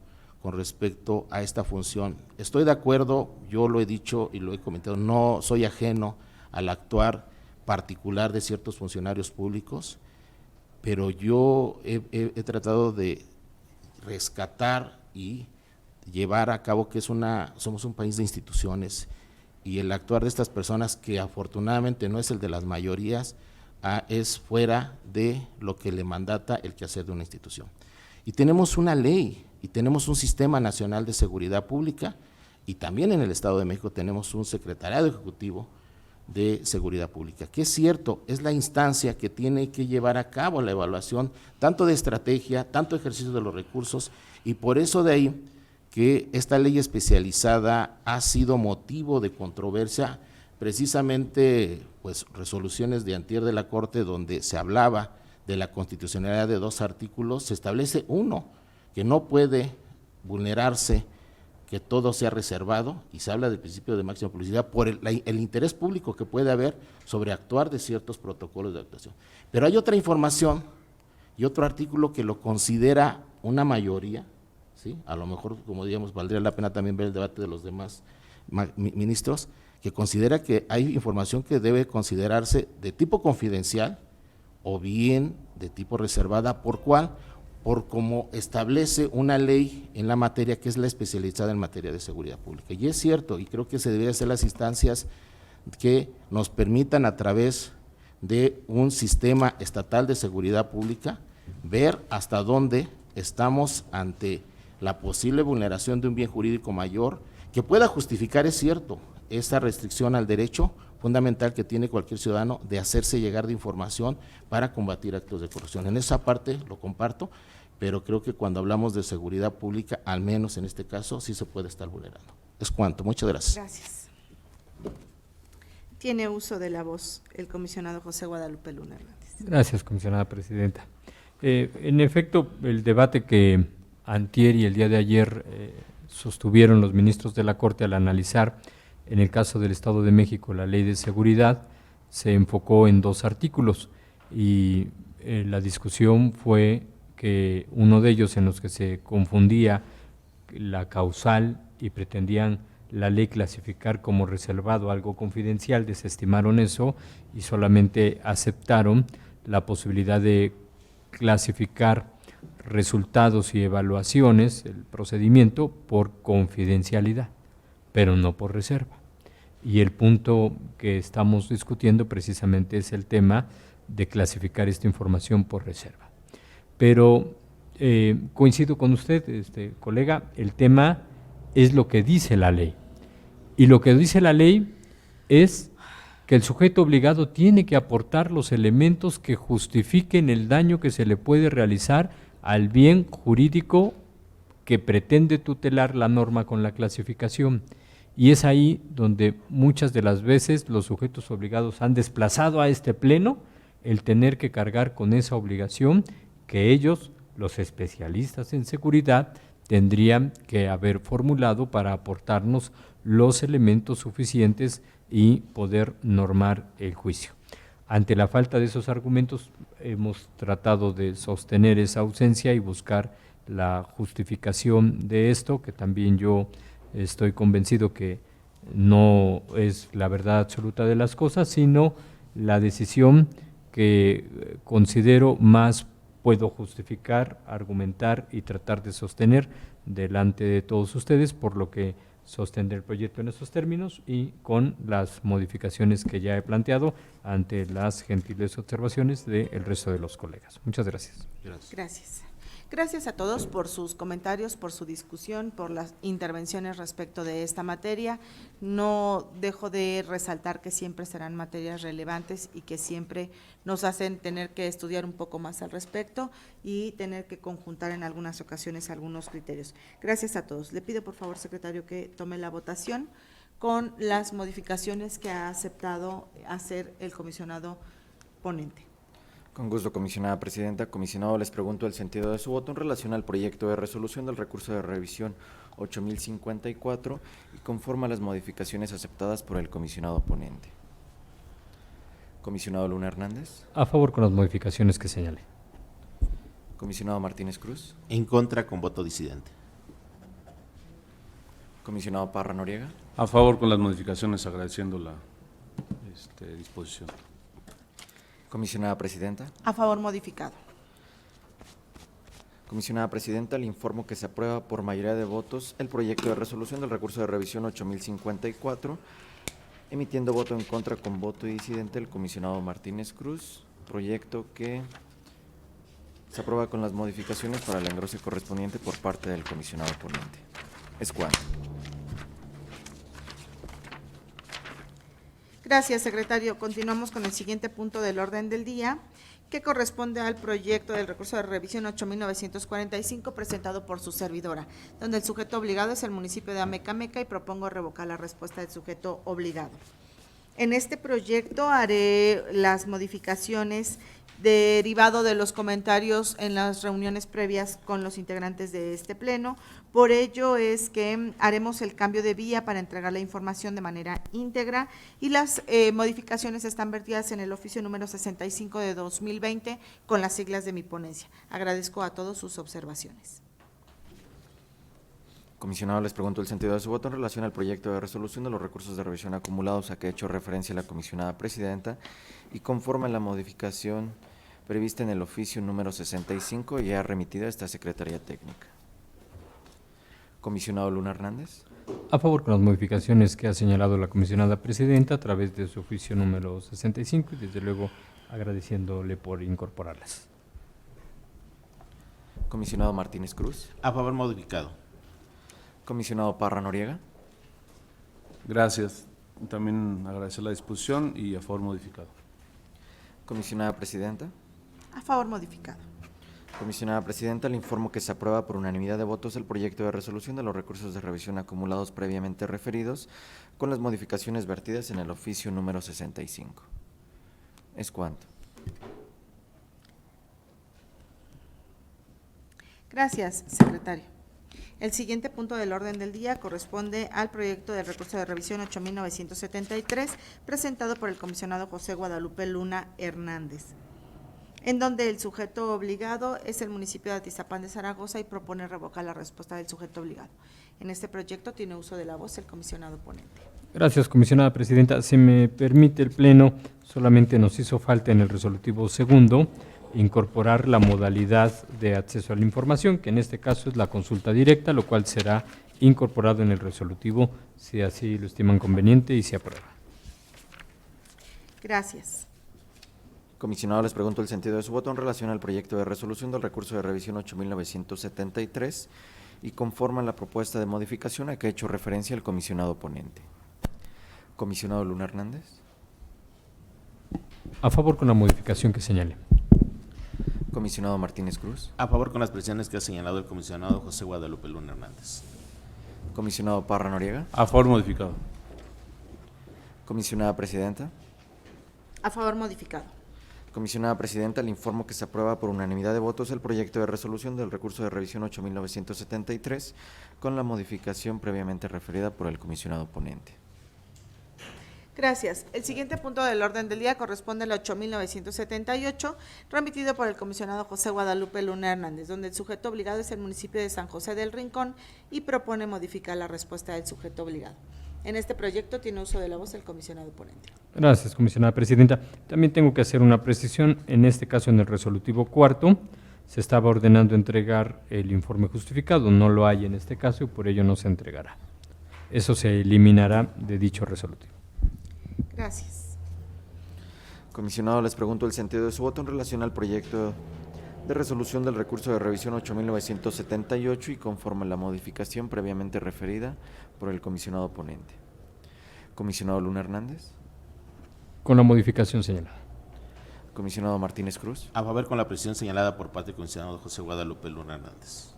con respecto a esta función. Estoy de acuerdo, yo lo he dicho y lo he comentado, no soy ajeno al actuar particular de ciertos funcionarios públicos, pero yo he tratado de rescatar y llevar a cabo que somos un país de instituciones, y el actuar de estas personas, que afortunadamente no es el de las mayorías, es fuera de lo que le mandata el quehacer de una institución. Y tenemos una ley y tenemos un sistema nacional de seguridad pública, y también en el Estado de México tenemos un secretariado ejecutivo de seguridad pública, que es cierto, es la instancia que tiene que llevar a cabo la evaluación tanto de estrategia, tanto ejercicio de los recursos, y por eso de ahí que esta ley especializada ha sido motivo de controversia, precisamente pues resoluciones de antier de la Corte donde se hablaba de la constitucionalidad de 2 artículos, se establece uno, que no puede vulnerarse, que todo sea reservado, y se habla del principio de máxima publicidad por el interés público que puede haber sobre actuar de ciertos protocolos de actuación. Pero hay otra información y otro artículo que lo considera una mayoría, ¿sí? A lo mejor, como digamos, valdría la pena también ver el debate de los demás ministros, que considera que hay información que debe considerarse de tipo confidencial o bien de tipo reservada. ¿Por cuál? Por como establece una ley en la materia, que es la especializada en materia de seguridad pública. Y es cierto, y creo que se deberían hacer las instancias que nos permitan, a través de un sistema estatal de seguridad pública, ver hasta dónde estamos ante la posible vulneración de un bien jurídico mayor que pueda justificar, es cierto, esa restricción al derecho fundamental que tiene cualquier ciudadano de hacerse llegar de información para combatir actos de corrupción. En esa parte lo comparto, pero creo que cuando hablamos de seguridad pública, al menos en este caso, sí se puede estar vulnerando. Es cuanto. Muchas gracias. Gracias. Tiene uso de la voz el comisionado José Guadalupe Luna Hernández. Gracias, comisionada presidenta. En efecto, el debate que antier y el día de ayer sostuvieron los ministros de la Corte al analizar, en el caso del Estado de México, la Ley de Seguridad, se enfocó en 2 artículos, y la discusión fue que uno de ellos, en los que se confundía la causal y pretendían la ley clasificar como reservado algo confidencial, desestimaron eso y solamente aceptaron la posibilidad de clasificar resultados y evaluaciones, el procedimiento, por confidencialidad, pero no por reserva. Y el punto que estamos discutiendo precisamente es el tema de clasificar esta información por reserva. Pero coincido con usted, colega, el tema es lo que dice la ley. Y lo que dice la ley es que el sujeto obligado tiene que aportar los elementos que justifiquen el daño que se le puede realizar al bien jurídico que pretende tutelar la norma con la clasificación. Y es ahí donde muchas de las veces los sujetos obligados han desplazado a este pleno el tener que cargar con esa obligación que ellos, los especialistas en seguridad, tendrían que haber formulado para aportarnos los elementos suficientes y poder normar el juicio. Ante la falta de esos argumentos, hemos tratado de sostener esa ausencia y buscar la justificación de esto, que también yo estoy convencido que no es la verdad absoluta de las cosas, sino la decisión que considero más puedo justificar, argumentar y tratar de sostener delante de todos ustedes, por lo que sostendré el proyecto en esos términos y con las modificaciones que ya he planteado ante las gentiles observaciones del resto de los colegas. Muchas gracias. Gracias. Gracias a todos por sus comentarios, por su discusión, por las intervenciones respecto de esta materia. No dejo de resaltar que siempre serán materias relevantes y que siempre nos hacen tener que estudiar un poco más al respecto y tener que conjuntar en algunas ocasiones algunos criterios. Gracias a todos. Le pido por favor, secretario, que tome la votación con las modificaciones que ha aceptado hacer el comisionado ponente. Con gusto, comisionada presidenta. Comisionado, les pregunto el sentido de su voto en relación al proyecto de resolución del recurso de revisión 8054 y conforme a las modificaciones aceptadas por el comisionado ponente. Comisionado Luna Hernández. A favor con las modificaciones que señalé. Comisionado Martínez Cruz. En contra con voto disidente. Comisionado Parra Noriega. A favor con las modificaciones, agradeciendo la disposición. Comisionada presidenta. A favor modificado. Comisionada presidenta, le informo que se aprueba por mayoría de votos el proyecto de resolución del recurso de revisión 8054, emitiendo voto en contra con voto disidente el comisionado Martínez Cruz, proyecto que se aprueba con las modificaciones para el engrose correspondiente por parte del comisionado ponente. Es cuanto. Gracias, secretario. Continuamos con el siguiente punto del orden del día, que corresponde al proyecto del recurso de revisión 8945 presentado por su servidora, donde el sujeto obligado es el municipio de Amecameca y propongo revocar la respuesta del sujeto obligado. En este proyecto haré las modificaciones derivado de los comentarios en las reuniones previas con los integrantes de este pleno. Por ello es que haremos el cambio de vía para entregar la información de manera íntegra y las modificaciones están vertidas en el oficio número 65 de 2020 con las siglas de mi ponencia. Agradezco a todos sus observaciones. Comisionado, les pregunto el sentido de su voto en relación al proyecto de resolución de los recursos de revisión acumulados a que ha hecho referencia la comisionada presidenta y conforme a la modificación prevista en el oficio número 65 y ha remitido a esta Secretaría Técnica. Comisionado Luna Hernández. A favor con las modificaciones que ha señalado la comisionada presidenta a través de su oficio número 65 y desde luego agradeciéndole por incorporarlas. Comisionado Martínez Cruz. A favor modificado. Comisionado Parra Noriega. Gracias. También agradecer la disposición y a favor modificado. Comisionada presidenta. A favor modificado. Comisionada presidenta, le informo que se aprueba por unanimidad de votos el proyecto de resolución de los recursos de revisión acumulados previamente referidos con las modificaciones vertidas en el oficio número 65. Es cuanto. Gracias, secretario. El siguiente punto del orden del día corresponde al proyecto del recurso de revisión 8973 presentado por el comisionado José Guadalupe Luna Hernández. en donde el sujeto obligado es el municipio de Atizapán de Zaragoza y propone revocar la respuesta del sujeto obligado. En este proyecto tiene uso de la voz el comisionado ponente. Gracias, comisionada presidenta. Si me permite el Pleno, solamente nos hizo falta en el resolutivo segundo incorporar la modalidad de acceso a la información, que en este caso es la consulta directa, lo cual será incorporado en el resolutivo si así lo estiman conveniente y se aprueba. Gracias. Comisionado, les pregunto el sentido de su voto en relación al proyecto de resolución del recurso de revisión 8973 y conforme a la propuesta de modificación a que ha hecho referencia el comisionado ponente. Comisionado Luna Hernández. A favor con la modificación que señale. Comisionado Martínez Cruz. A favor con las precisiones que ha señalado el comisionado José Guadalupe Luna Hernández. Comisionado Parra Noriega. A favor modificado. Comisionada Presidenta. A favor modificado. Comisionada Presidenta, le informo que se aprueba por unanimidad de votos el proyecto de resolución del recurso de revisión 8973 con la modificación previamente referida por el comisionado ponente. Gracias. El siguiente punto del orden del día corresponde al 8978, remitido por el comisionado José Guadalupe Luna Hernández, donde el sujeto obligado es el municipio de San José del Rincón y propone modificar la respuesta del sujeto obligado. En este proyecto tiene uso de la voz el comisionado ponente. Gracias, comisionada presidenta. También tengo que hacer una precisión. En este caso, en el resolutivo cuarto, se estaba ordenando entregar el informe justificado. No lo hay en este caso y por ello no se entregará. Eso se eliminará de dicho resolutivo. Gracias. Comisionado, les pregunto el sentido de su voto en relación al proyecto de resolución del recurso de revisión 8978 y conforme a la modificación previamente referida por el comisionado ponente. Comisionado Luna Hernández. Con la modificación señalada. Comisionado Martínez Cruz. A favor con la precisión señalada por parte del comisionado José Guadalupe Luna Hernández.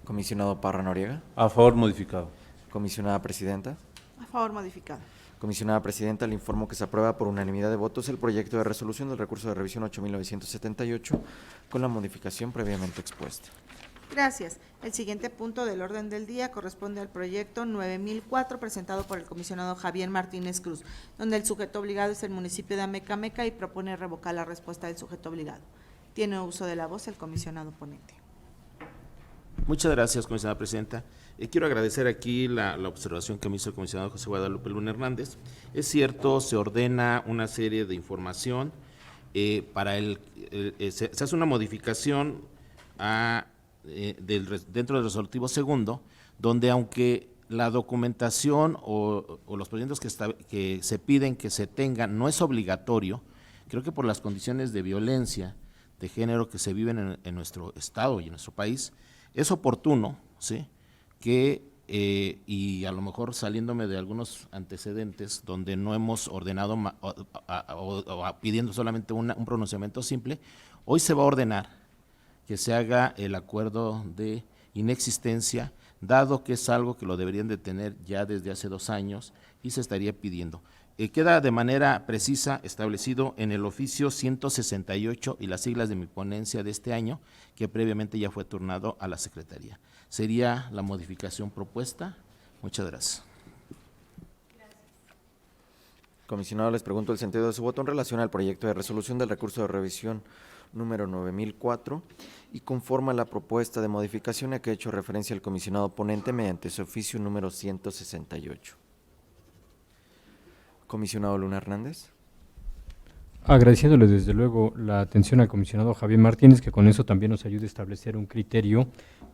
Comisionado Parra Noriega. A favor modificado. Comisionada Presidenta. A favor modificado. Comisionada Presidenta, le informo que se aprueba por unanimidad de votos el proyecto de resolución del recurso de revisión 8978 con la modificación previamente expuesta. Gracias. El siguiente punto del orden del día corresponde al proyecto 9004 presentado por el comisionado Javier Martínez Cruz, donde el sujeto obligado es el municipio de Amecameca y propone revocar la respuesta del sujeto obligado. Tiene uso de la voz el comisionado ponente. Muchas gracias, comisionada presidenta. Quiero agradecer aquí la observación que me hizo el comisionado José Guadalupe Luna Hernández. Es cierto, se ordena una serie de información para se hace una modificación dentro del resolutivo segundo, donde aunque la documentación o los proyectos que se piden que se tengan no es obligatorio, creo que por las condiciones de violencia de género que se viven en nuestro estado y en nuestro país, es oportuno, ¿sí?, que, y a lo mejor saliéndome de algunos antecedentes donde no hemos ordenado pidiendo solamente un pronunciamiento simple, hoy se va a ordenar que se haga el acuerdo de inexistencia, dado que es algo que lo deberían de tener ya desde hace 2 años y se estaría pidiendo. Queda de manera precisa establecido en el oficio 168 y las siglas de mi ponencia de este año, que previamente ya fue turnado a la Secretaría. Sería la modificación propuesta. Muchas gracias. Comisionado, les pregunto el sentido de su voto en relación al proyecto de resolución del recurso de revisión número 9004 y conforme a la propuesta de modificación a que ha hecho referencia el comisionado ponente mediante su oficio número 168. Comisionado Luna Hernández. Agradeciéndole desde luego la atención al comisionado Javier Martínez, que con eso también nos ayude a establecer un criterio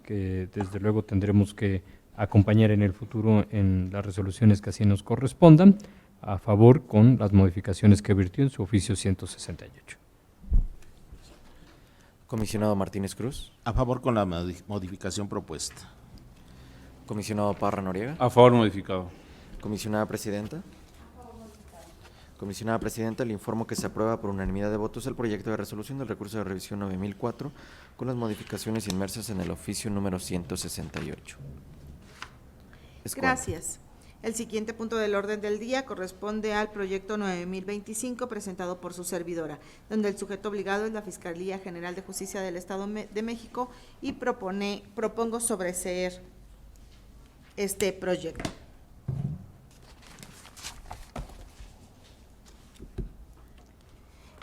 que desde luego tendremos que acompañar en el futuro en las resoluciones que así nos correspondan, a favor con las modificaciones que virtió en su oficio 168. Comisionado Martínez Cruz. A favor con la modificación propuesta. Comisionado Parra Noriega. A favor modificado. Comisionada Presidenta. Comisionada Presidenta, le informo que se aprueba por unanimidad de votos el proyecto de resolución del recurso de revisión 9004 con las modificaciones inmersas en el oficio número 168. Gracias. El siguiente punto del orden del día corresponde al proyecto 9025 presentado por su servidora, donde el sujeto obligado es la Fiscalía General de Justicia del Estado de México y propongo sobreseer este proyecto.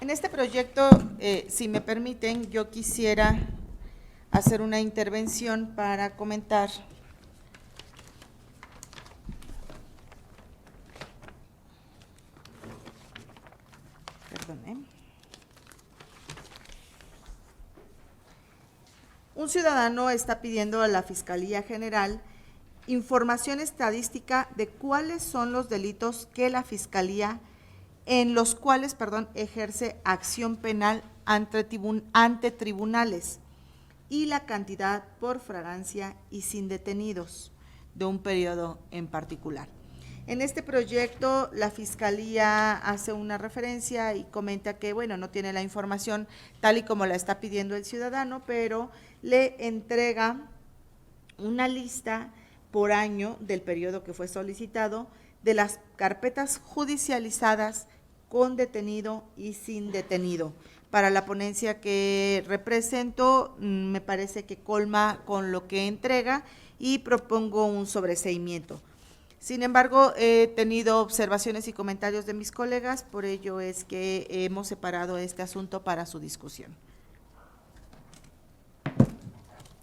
En En este proyecto, si me permiten, yo quisiera hacer una intervención para comentar Un ciudadano está pidiendo a la Fiscalía General información estadística de cuáles son los delitos que la Fiscalía, en los cuales, ejerce acción penal ante tribunales y la cantidad por fragancia y sin detenidos de un periodo en particular. En este proyecto, la Fiscalía hace una referencia y comenta que, no tiene la información tal y como la está pidiendo el ciudadano, pero le entrega una lista por año del periodo que fue solicitado de las carpetas judicializadas con detenido y sin detenido. Para la ponencia que represento, me parece que colma con lo que entrega y propongo un sobreseimiento. Sin embargo, he tenido observaciones y comentarios de mis colegas, por ello es que hemos separado este asunto para su discusión.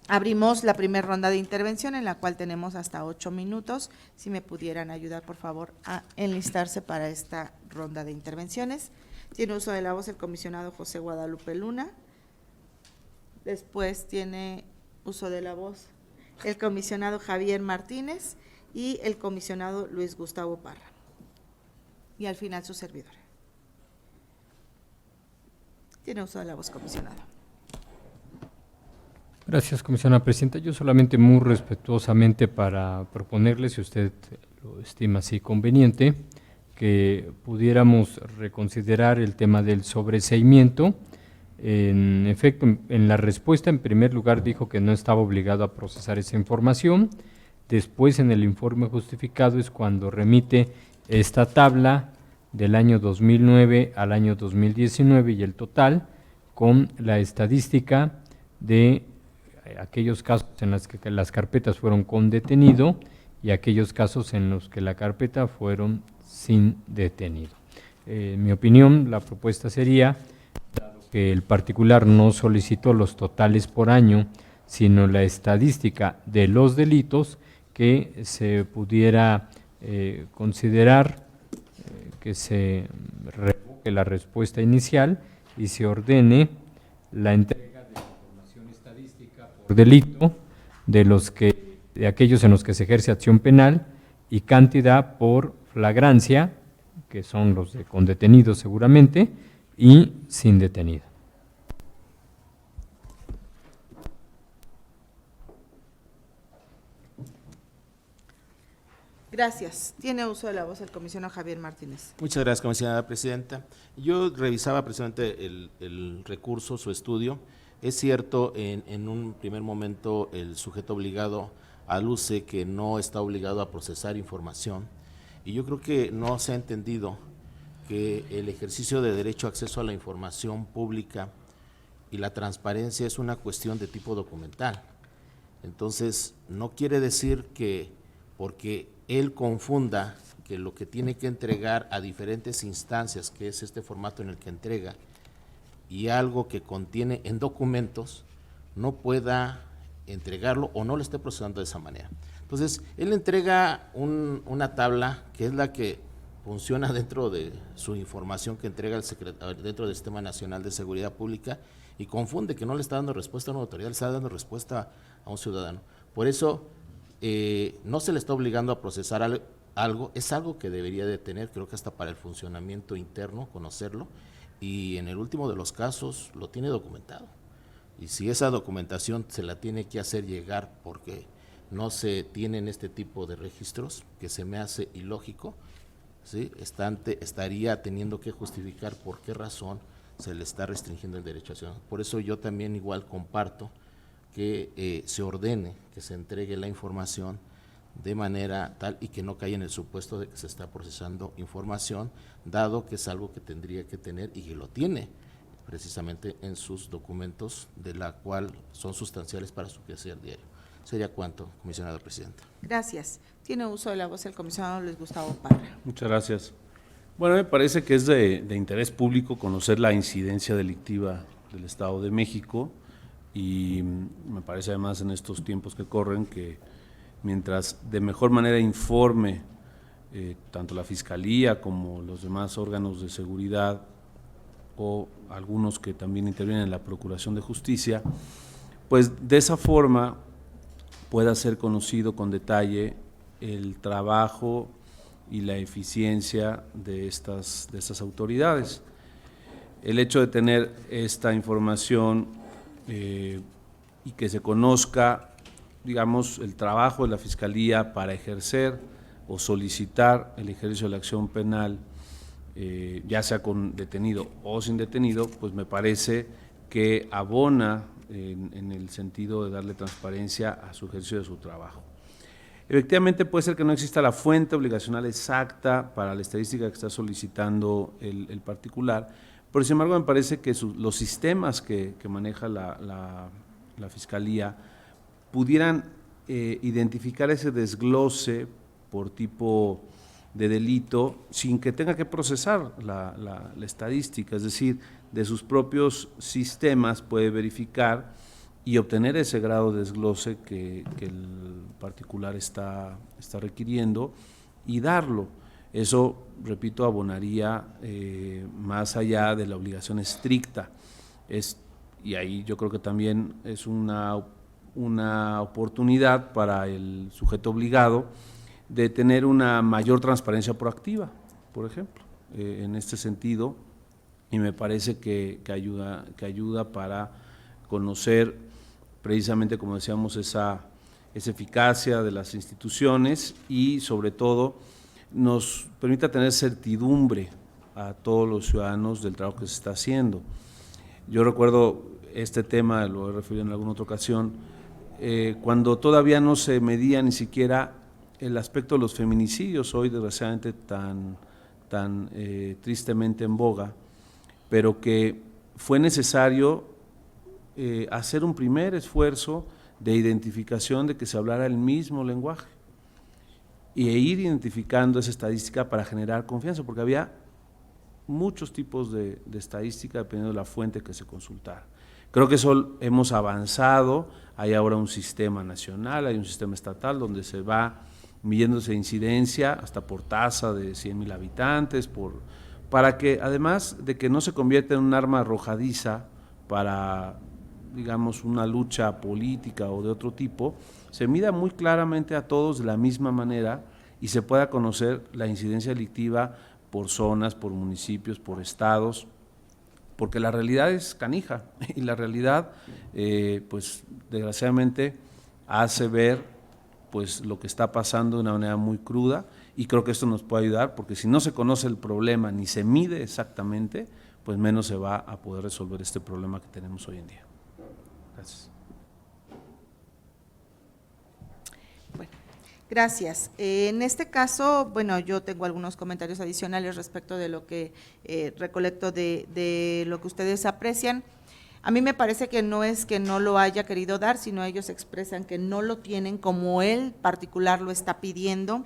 Abrimos la primera ronda de intervención, en la cual tenemos hasta 8 minutos. Si me pudieran ayudar, por favor, a enlistarse para esta ronda de intervenciones. Tiene uso de la voz el comisionado José Guadalupe Luna. Después tiene uso de la voz el comisionado Javier Martínez y el comisionado Luis Gustavo Parra. Y al final su servidor. Tiene uso de la voz, comisionado. Gracias, comisionada presidenta. Yo solamente muy respetuosamente para proponerle, si usted lo estima así conveniente, que pudiéramos reconsiderar el tema del sobreseimiento. En efecto, en la respuesta, en primer lugar, dijo que no estaba obligado a procesar esa información. Después, en el informe justificado, es cuando remite esta tabla del año 2009 al año 2019 y el total con la estadística de aquellos casos en los que las carpetas fueron con detenido y aquellos casos en los que la carpeta fueron sin detenido. En mi opinión, la propuesta sería, dado que el particular no solicitó los totales por año, sino la estadística de los delitos, que se pudiera considerar que se revoque la respuesta inicial y se ordene la entrega de información estadística por delito de aquellos en los que se ejerce acción penal y cantidad por flagrancia, que son los con detenido seguramente, y sin detenido. Gracias. Tiene uso de la voz el comisionado Javier Martínez. Muchas gracias, comisionada presidenta. Yo revisaba precisamente el recurso, su estudio. Es cierto, en un primer momento el sujeto obligado aluce que no está obligado a procesar información, y yo creo que no se ha entendido que el ejercicio de derecho a acceso a la información pública y la transparencia es una cuestión de tipo documental. Entonces, no quiere decir que porque él confunda que lo que tiene que entregar a diferentes instancias, que es este formato en el que entrega, y algo que contiene en documentos, no pueda entregarlo o no lo esté procesando de esa manera. Entonces, él entrega una tabla que es la que funciona dentro de su información que entrega el secretario dentro del Sistema Nacional de Seguridad Pública, y confunde que no le está dando respuesta a una autoridad, le está dando respuesta a un ciudadano. Por eso, no se le está obligando a procesar algo, es algo que debería de tener, creo que hasta para el funcionamiento interno, conocerlo, y en el último de los casos lo tiene documentado. Y si esa documentación se la tiene que hacer llegar porque no se tienen este tipo de registros, que se me hace ilógico, ¿sí? Estaría teniendo que justificar por qué razón se le está restringiendo el derecho a acción. Por eso yo también igual comparto que se ordene, que se entregue la información de manera tal y que no caiga en el supuesto de que se está procesando información, dado que es algo que tendría que tener y que lo tiene precisamente en sus documentos, de la cual son sustanciales para su quehacer diario. Sería cuanto, comisionada presidenta. Gracias. Tiene uso de la voz el comisionado Luis Gustavo Parra. Muchas gracias. Bueno, me parece que es de interés público conocer la incidencia delictiva del Estado de México y me parece además en estos tiempos que corren que mientras de mejor manera informe tanto la Fiscalía como los demás órganos de seguridad o algunos que también intervienen en la Procuración de Justicia, pues de esa forma pueda ser conocido con detalle el trabajo y la eficiencia de estas autoridades. El hecho de tener esta información y que se conozca, digamos, el trabajo de la Fiscalía para ejercer o solicitar el ejercicio de la acción penal, ya sea con detenido o sin detenido, pues me parece que abona en el sentido de darle transparencia a su ejercicio de su trabajo. Efectivamente puede ser que no exista la fuente obligacional exacta para la estadística que está solicitando el particular, pero sin embargo me parece que los sistemas que maneja la Fiscalía pudieran identificar ese desglose por tipo de delito sin que tenga que procesar la estadística, es decir, de sus propios sistemas puede verificar y obtener ese grado de desglose que el particular está requiriendo y darlo. Eso, repito, abonaría más allá de la obligación estricta. Y ahí yo creo que también es una oportunidad para el sujeto obligado de tener una mayor transparencia proactiva, por ejemplo, en este sentido, y me parece que ayuda para conocer precisamente, como decíamos, esa eficacia de las instituciones y sobre todo nos permita tener certidumbre a todos los ciudadanos del trabajo que se está haciendo. Yo recuerdo este tema, lo he referido en alguna otra ocasión, cuando todavía no se medía ni siquiera el aspecto de los feminicidios, hoy desgraciadamente tan tristemente en boga, pero que fue necesario hacer un primer esfuerzo de identificación de que se hablara el mismo lenguaje e ir identificando esa estadística para generar confianza, porque había muchos tipos de estadística dependiendo de la fuente que se consultara. Creo que eso hemos avanzado, hay ahora un sistema nacional, hay un sistema estatal donde se va midiendo esa incidencia hasta por tasa de 100,000 habitantes, para que además de que no se convierta en un arma arrojadiza para, digamos, una lucha política o de otro tipo, se mida muy claramente a todos de la misma manera y se pueda conocer la incidencia delictiva por zonas, por municipios, por estados, porque la realidad es canija y la realidad, pues desgraciadamente hace ver pues lo que está pasando de una manera muy cruda y creo que esto nos puede ayudar porque si no se conoce el problema ni se mide exactamente, pues menos se va a poder resolver este problema que tenemos hoy en día. Gracias. Bueno, gracias. En este caso, bueno, yo tengo algunos comentarios adicionales respecto de lo que recolecto de lo que ustedes aprecian. A mí me parece que no es que no lo haya querido dar, sino ellos expresan que no lo tienen como él particular lo está pidiendo.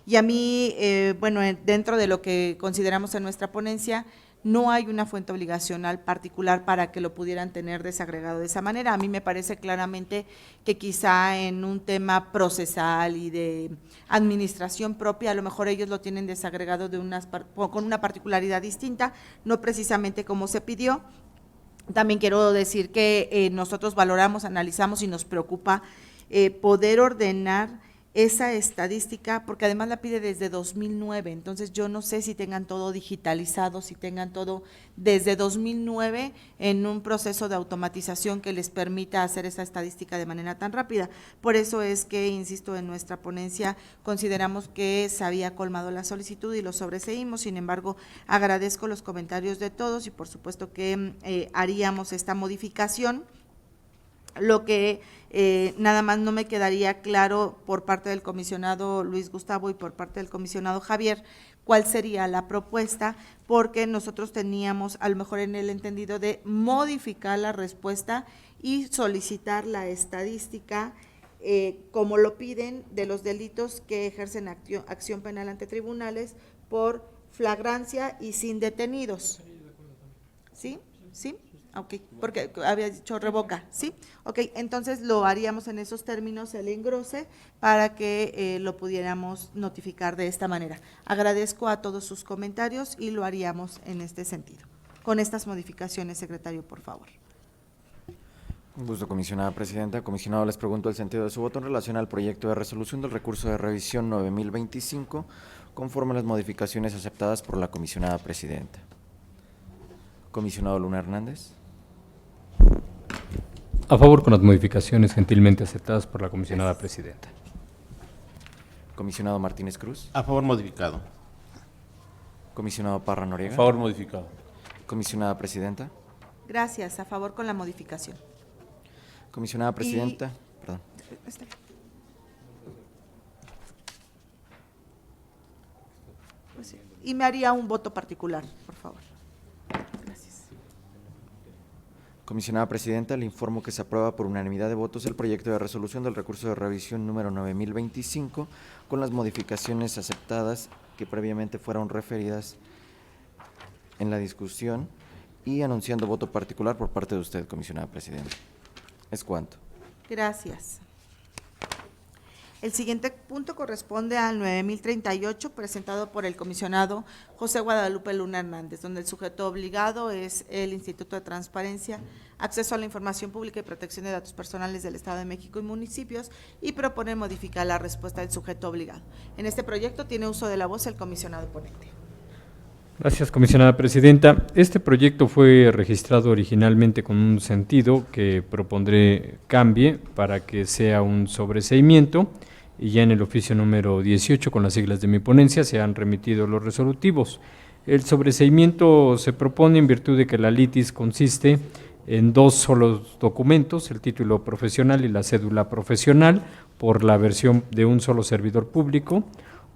Y a mí, bueno, dentro de lo que consideramos en nuestra ponencia, no hay una fuente obligacional particular para que lo pudieran tener desagregado de esa manera. A mí me parece claramente que quizá en un tema procesal y de administración propia, a lo mejor ellos lo tienen desagregado con una particularidad distinta, no precisamente como se pidió. También quiero decir que nosotros valoramos, analizamos y nos preocupa poder ordenar esa estadística, porque además la pide desde 2009, entonces yo no sé si tengan todo digitalizado, si tengan todo desde 2009 en un proceso de automatización que les permita hacer esa estadística de manera tan rápida. Por eso es que, insisto, en nuestra ponencia consideramos que se había colmado la solicitud y lo sobreseímos. Sin embargo, agradezco los comentarios de todos y por supuesto que haríamos esta modificación. Lo que nada más no me quedaría claro por parte del comisionado Luis Gustavo y por parte del comisionado Javier, cuál sería la propuesta, porque nosotros teníamos a lo mejor en el entendido de modificar la respuesta y solicitar la estadística como lo piden de los delitos que ejercen acción penal ante tribunales por flagrancia y sin detenidos. ¿Sí? ¿Sí? Ok, porque había dicho revoca, ¿sí? Ok, entonces lo haríamos en esos términos, el engrose, para que lo pudiéramos notificar de esta manera. Agradezco a todos sus comentarios y lo haríamos en este sentido. Con estas modificaciones, secretario, por favor. Un gusto, comisionada presidenta. Comisionado, les pregunto el sentido de su voto en relación al proyecto de resolución del recurso de revisión 9025, conforme a las modificaciones aceptadas por la comisionada presidenta. Comisionado Luna Hernández. A favor con las modificaciones gentilmente aceptadas por la comisionada presidenta. Comisionado Martínez Cruz. A favor modificado. Comisionado Parra A Noriega. favor modificado. Comisionada presidenta. Gracias, a favor con la modificación. Comisionada presidenta. Perdón. Está bien. Pues sí, y me haría un voto particular, por favor. Gracias. Comisionada presidenta, le informo que se aprueba por unanimidad de votos el proyecto de resolución del recurso de revisión número 9025 con las modificaciones aceptadas que previamente fueron referidas en la discusión y anunciando voto particular por parte de usted, comisionada presidenta. Es cuanto. Gracias. El siguiente punto corresponde al 9038, presentado por el comisionado José Guadalupe Luna Hernández, donde el sujeto obligado es el Instituto de Transparencia, Acceso a la Información Pública y Protección de Datos Personales del Estado de México y municipios, y propone modificar la respuesta del sujeto obligado. En este proyecto tiene uso de la voz el comisionado ponente. Gracias, comisionada presidenta. Este proyecto fue registrado originalmente con un sentido que propondré cambie para que sea un sobreseimiento, y ya en el oficio número 18, con las siglas de mi ponencia, se han remitido los resolutivos. El sobreseimiento se propone en virtud de que la litis consiste en dos solos documentos, el título profesional y la cédula profesional, por la versión de un solo servidor público,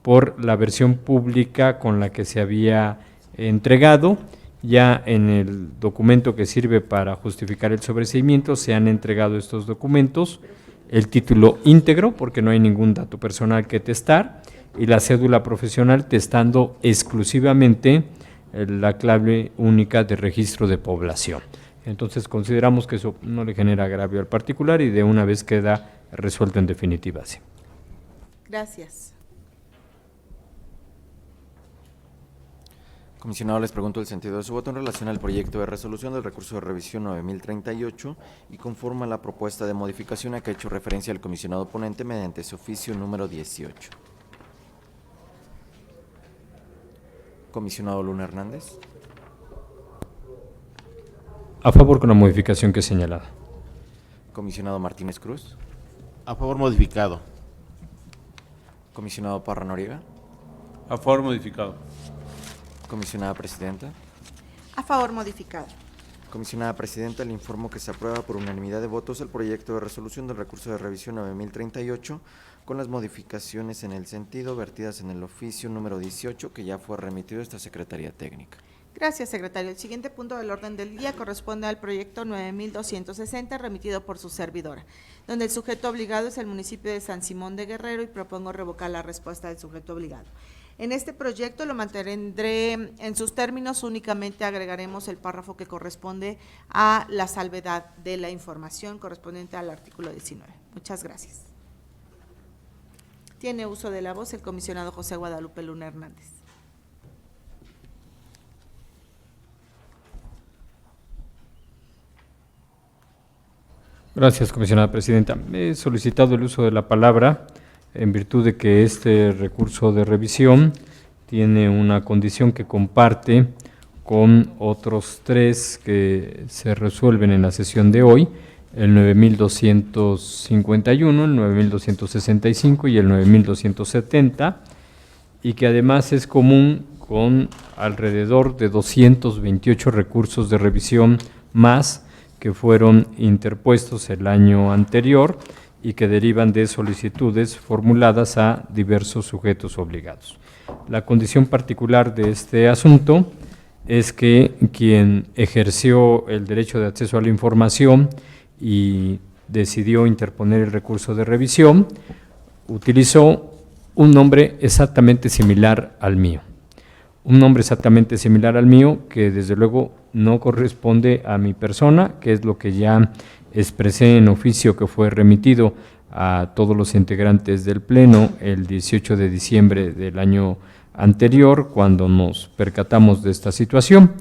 por la versión pública con la que se había entregado. Ya en el documento que sirve para justificar el sobreseimiento se han entregado estos documentos, el título íntegro, porque no hay ningún dato personal que testar, y la cédula profesional testando exclusivamente la clave única de registro de población. Entonces consideramos que eso no le genera agravio al particular y de una vez queda resuelto en definitiva. Sí. Gracias. Comisionado, les pregunto el sentido de su voto en relación al proyecto de resolución del recurso de revisión 9038 y conforme a la propuesta de modificación a que ha hecho referencia el comisionado ponente mediante su oficio número 18. Comisionado Luna Hernández. A favor con la modificación que he señalado. Comisionado Martínez Cruz. A favor modificado. Comisionado Parra Noriega. A favor modificado. Comisionada presidenta. A favor modificado. Comisionada presidenta, le informo que se aprueba por unanimidad de votos el proyecto de resolución del recurso de revisión 9038 con las modificaciones en el sentido vertidas en el oficio número 18 que ya fue remitido a esta Secretaría Técnica. Gracias, secretario. El siguiente punto del orden del día corresponde al proyecto 9260 remitido por su servidora, donde el sujeto obligado es el municipio de San Simón de Guerrero y propongo revocar la respuesta del sujeto obligado. En este proyecto lo mantendré en sus términos, únicamente agregaremos el párrafo que corresponde a la salvedad de la información correspondiente al artículo 19. Muchas gracias. Tiene uso de la voz el comisionado José Guadalupe Luna Hernández. Gracias, comisionada presidenta. He solicitado el uso de la palabra en virtud de que este recurso de revisión tiene una condición que comparte con otros tres que se resuelven en la sesión de hoy, el 9251, el 9265 y el 9270, y que además es común con alrededor de 228 recursos de revisión más que fueron interpuestos el año anterior y que derivan de solicitudes formuladas a diversos sujetos obligados. La condición particular de este asunto es que quien ejerció el derecho de acceso a la información y decidió interponer el recurso de revisión utilizó un nombre exactamente similar al mío. un nombre exactamente similar al mío, que desde luego no corresponde a mi persona, que es lo que ya expresé en oficio que fue remitido a todos los integrantes del Pleno el 18 de diciembre del año anterior, cuando nos percatamos de esta situación.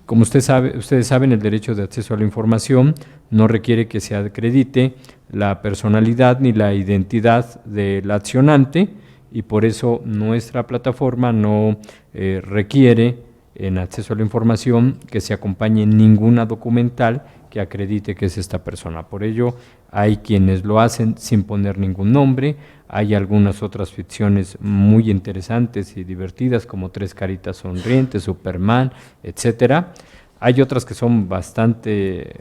Como ustedes saben, el derecho de acceso a la información no requiere que se acredite la personalidad ni la identidad del accionante, y por eso nuestra plataforma no requiere en acceso a la información que se acompañe ninguna documental que acredite que es esta persona. Por ello, hay quienes lo hacen sin poner ningún nombre. Hay algunas otras ficciones muy interesantes y divertidas, como Tres Caritas Sonrientes, Superman, etcétera. Hay otras que son bastante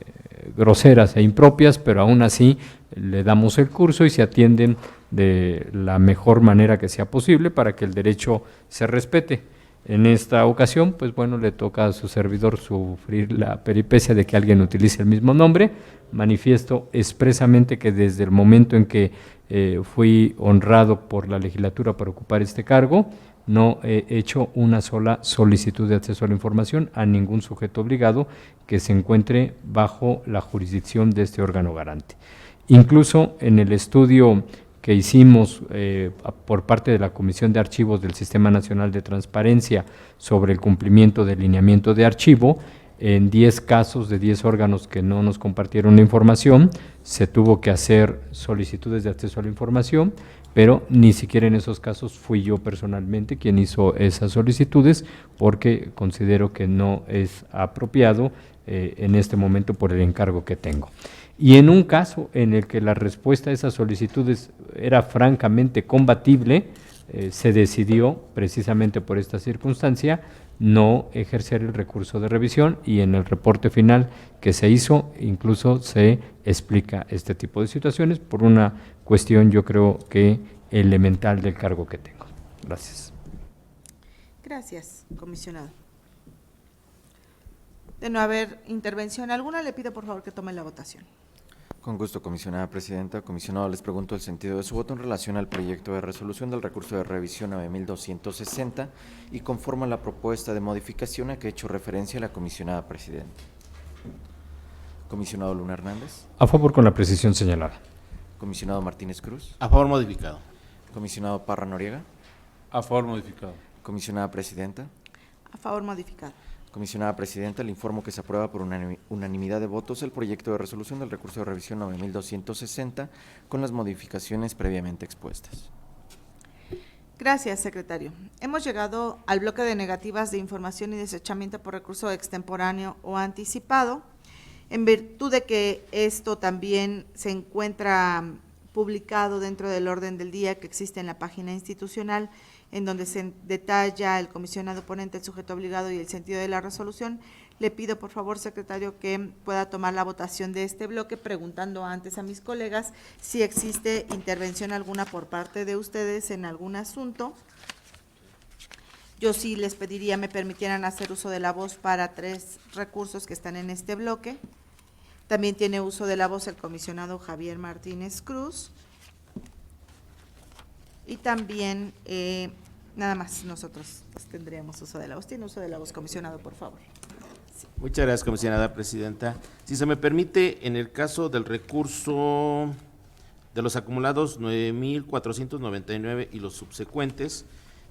groseras e impropias, pero aún así le damos el curso y se atienden de la mejor manera que sea posible para que el derecho se respete. En esta ocasión, pues bueno, le toca a su servidor sufrir la peripecia de que alguien utilice el mismo nombre. Manifiesto expresamente que desde el momento en que fui honrado por la legislatura para ocupar este cargo, no he hecho una sola solicitud de acceso a la información a ningún sujeto obligado que se encuentre bajo la jurisdicción de este órgano garante. Incluso en el estudio que hicimos por parte de la Comisión de Archivos del Sistema Nacional de Transparencia sobre el cumplimiento del lineamiento de archivo, en 10 casos de 10 órganos que no nos compartieron la información, se tuvo que hacer solicitudes de acceso a la información, pero ni siquiera en esos casos fui yo personalmente quien hizo esas solicitudes, porque considero que no es apropiado en este momento por el encargo que tengo. Y en un caso en el que la respuesta a esas solicitudes era francamente combatible, se decidió, precisamente por esta circunstancia, no ejercer el recurso de revisión, y en el reporte final que se hizo incluso se explica este tipo de situaciones por una cuestión, yo creo que elemental, del cargo que tengo. Gracias. Gracias, comisionado. De no haber intervención alguna, le pido por favor que tome la votación. Con gusto, comisionada presidenta. Comisionado, les pregunto el sentido de su voto en relación al proyecto de resolución del recurso de revisión 9260 y conforme a la propuesta de modificación a que he hecho referencia la comisionada presidenta. Comisionado Luna Hernández. A favor con la precisión señalada. Comisionado Martínez Cruz. A favor modificado. Comisionado Parra Noriega. A favor modificado. Comisionada presidenta. A favor modificado. Comisionada presidenta, le informo que se aprueba por unanimidad de votos el proyecto de resolución del recurso de revisión 9260 con las modificaciones previamente expuestas. Gracias, secretario. Hemos llegado al bloque de negativas de información y desechamiento por recurso extemporáneo o anticipado. En virtud de que esto también se encuentra publicado dentro del orden del día que existe en la página institucional, en donde se detalla el comisionado ponente, el sujeto obligado y el sentido de la resolución, le pido por favor, secretario, que pueda tomar la votación de este bloque, preguntando antes a mis colegas si existe intervención alguna por parte de ustedes en algún asunto. Yo sí les pediría me permitieran hacer uso de la voz para 3 recursos que están en este bloque. También tiene uso de la voz el comisionado Javier Martínez Cruz. Y también, nada más nosotros tendríamos uso de la voz. Tiene uso de la voz, comisionado, por favor. Sí. Muchas gracias, comisionada presidenta. Si se me permite, en el caso del recurso de los acumulados 9,499 y los subsecuentes,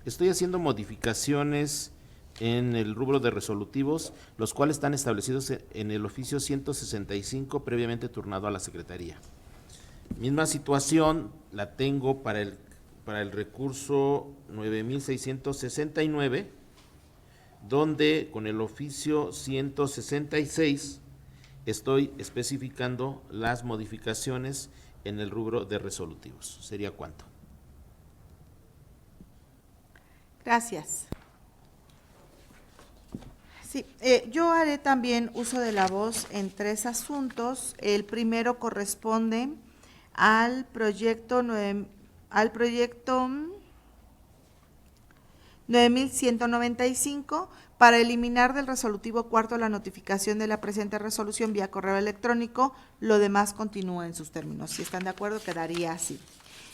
estoy haciendo modificaciones en el rubro de resolutivos, los cuales están establecidos en el oficio 165 previamente turnado a la Secretaría. Misma situación la tengo para el recurso 9,669, donde con el oficio 166 estoy especificando las modificaciones en el rubro de resolutivos. ¿Sería cuánto? Gracias. Sí, yo haré también uso de la voz en 3 asuntos. El primero corresponde al proyecto 9195 para eliminar del resolutivo cuarto la notificación de la presente resolución vía correo electrónico. Lo demás continúa en sus términos. Si están de acuerdo, quedaría así.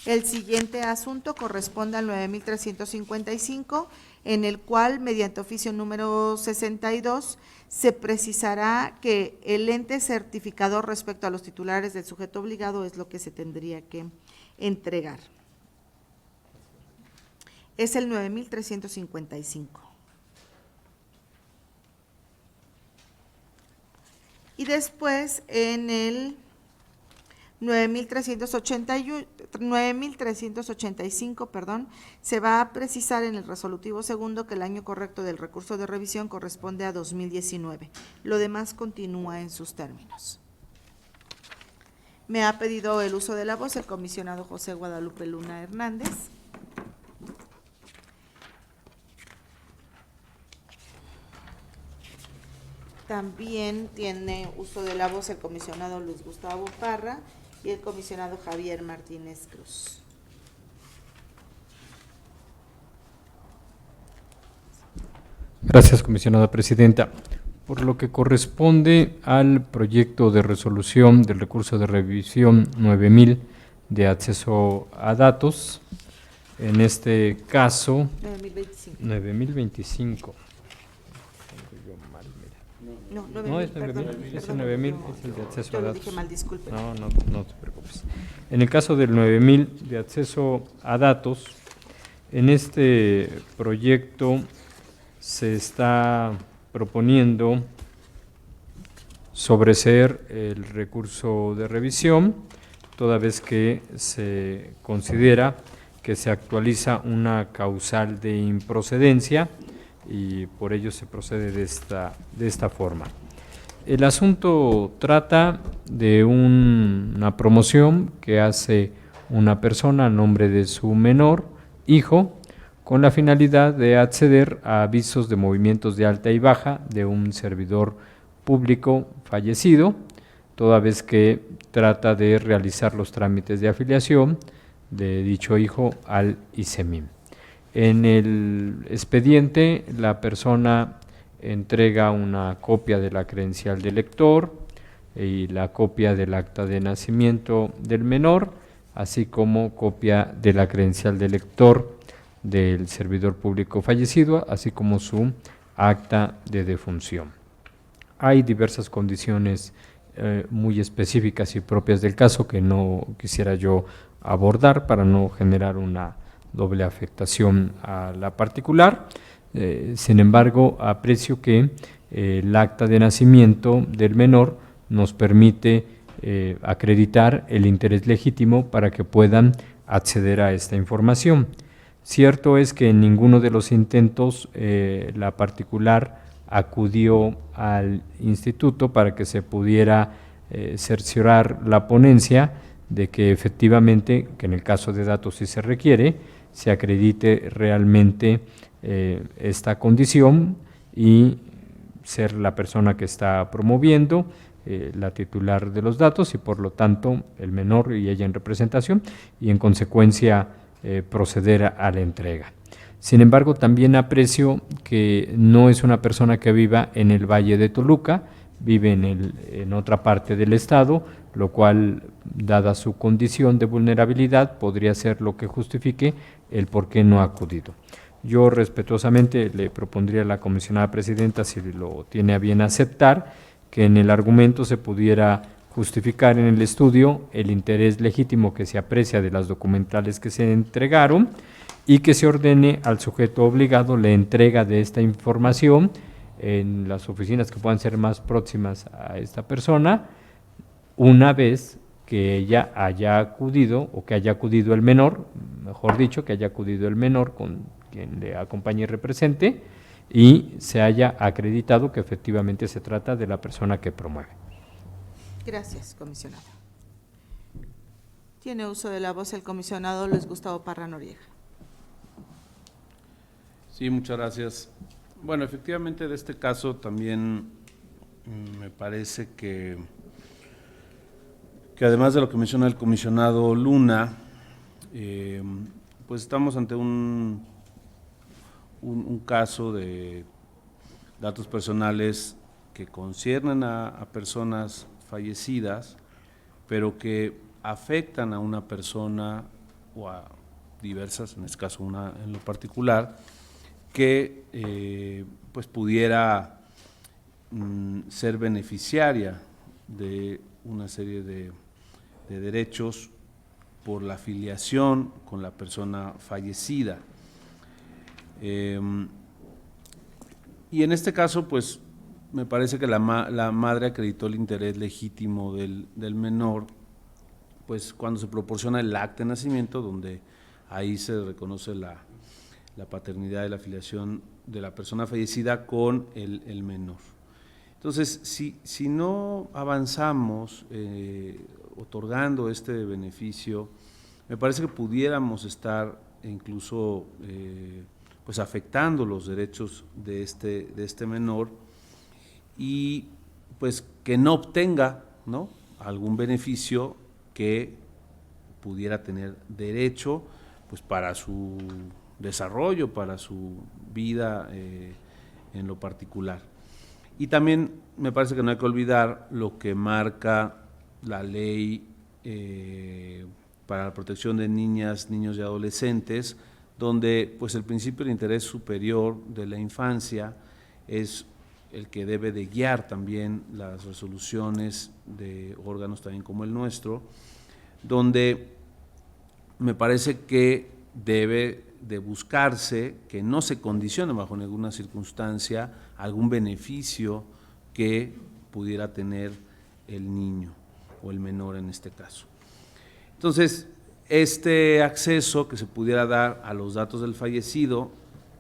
El siguiente asunto corresponde al 9355, en el cual, mediante oficio número 62, se precisará que el ente certificador respecto a los titulares del sujeto obligado es lo que se tendría que entregar. Es el 9355. Y después en el 9385, se va a precisar en el resolutivo segundo que el año correcto del recurso de revisión corresponde a 2019. Lo demás continúa en sus términos. Me ha pedido el uso de la voz el comisionado José Guadalupe Luna Hernández. También tiene uso de la voz el comisionado Luis Gustavo Parra y el comisionado Javier Martínez Cruz. Gracias, comisionada presidenta. Por lo que corresponde al proyecto de resolución del recurso de revisión 9000 de acceso a datos, en este caso 9025. No, No, es 9000, es el 9000, es el de acceso yo a lo datos. dije mal, disculpe. No te preocupes. En el caso del 9000 de acceso a datos, en este proyecto se está proponiendo sobreseer el recurso de revisión, toda vez que se considera que se actualiza una causal de improcedencia y por ello se procede de esta forma. El asunto trata de una promoción que hace una persona a nombre de su menor hijo con la finalidad de acceder a avisos de movimientos de alta y baja de un servidor público fallecido, toda vez que trata de realizar los trámites de afiliación de dicho hijo al ICEMIM. En el expediente, la persona entrega una copia de la credencial del lector y la copia del acta de nacimiento del menor, así como copia de la credencial del lector del servidor público fallecido, así como su acta de defunción. Hay diversas condiciones muy específicas y propias del caso que no quisiera yo abordar para no generar una doble afectación a la particular. Sin embargo, aprecio que el acta de nacimiento del menor nos permite acreditar el interés legítimo para que puedan acceder a esta información. Cierto es que en ninguno de los intentos la particular acudió al instituto para que se pudiera cerciorar la ponencia de que efectivamente, que en el caso de datos sí se requiere, se acredite realmente esta condición y ser la persona que está promoviendo la titular de los datos y por lo tanto el menor y ella en representación y en consecuencia proceder a la entrega. Sin embargo, también aprecio que no es una persona que viva en el Valle de Toluca, vive en otra parte del estado, lo cual, dada su condición de vulnerabilidad, podría ser lo que justifique el por qué no ha acudido. Yo respetuosamente le propondría a la comisionada presidenta, si lo tiene a bien aceptar, que en el argumento se pudiera justificar en el estudio el interés legítimo que se aprecia de las documentales que se entregaron y que se ordene al sujeto obligado la entrega de esta información en las oficinas que puedan ser más próximas a esta persona, una vez que ella haya acudido o que haya acudido el menor, mejor dicho, que haya acudido el menor con quien le acompañe y represente y se haya acreditado que efectivamente se trata de la persona que promueve. Gracias, comisionado. Tiene uso de la voz el comisionado Luis Gustavo Parra Noriega. Sí, muchas gracias. Bueno, efectivamente de este caso también me parece que además de lo que menciona el comisionado Luna, pues estamos ante un caso de datos personales que conciernen a personas fallecidas, pero que afectan a una persona o a diversas, en este caso una en lo particular, que pues pudiera ser beneficiaria de una serie de derechos por la afiliación con la persona fallecida. Y en este caso, pues, me parece que la madre acreditó el interés legítimo del menor, pues, cuando se proporciona el acta de nacimiento, donde ahí se reconoce la paternidad y la afiliación de la persona fallecida con el menor. Entonces, si no avanzamos otorgando este beneficio, me parece que pudiéramos estar incluso pues afectando los derechos de este menor y pues que no obtenga, ¿no?, algún beneficio que pudiera tener derecho pues para su desarrollo, para su vida en lo particular. Y también me parece que no hay que olvidar lo que marca la ley para la protección de niñas, niños y adolescentes, donde pues el principio de interés superior de la infancia es el que debe de guiar también las resoluciones de órganos también como el nuestro, donde me parece que debe de buscarse que no se condicione bajo ninguna circunstancia algún beneficio que pudiera tener el niño o el menor en este caso. Entonces, este acceso que se pudiera dar a los datos del fallecido,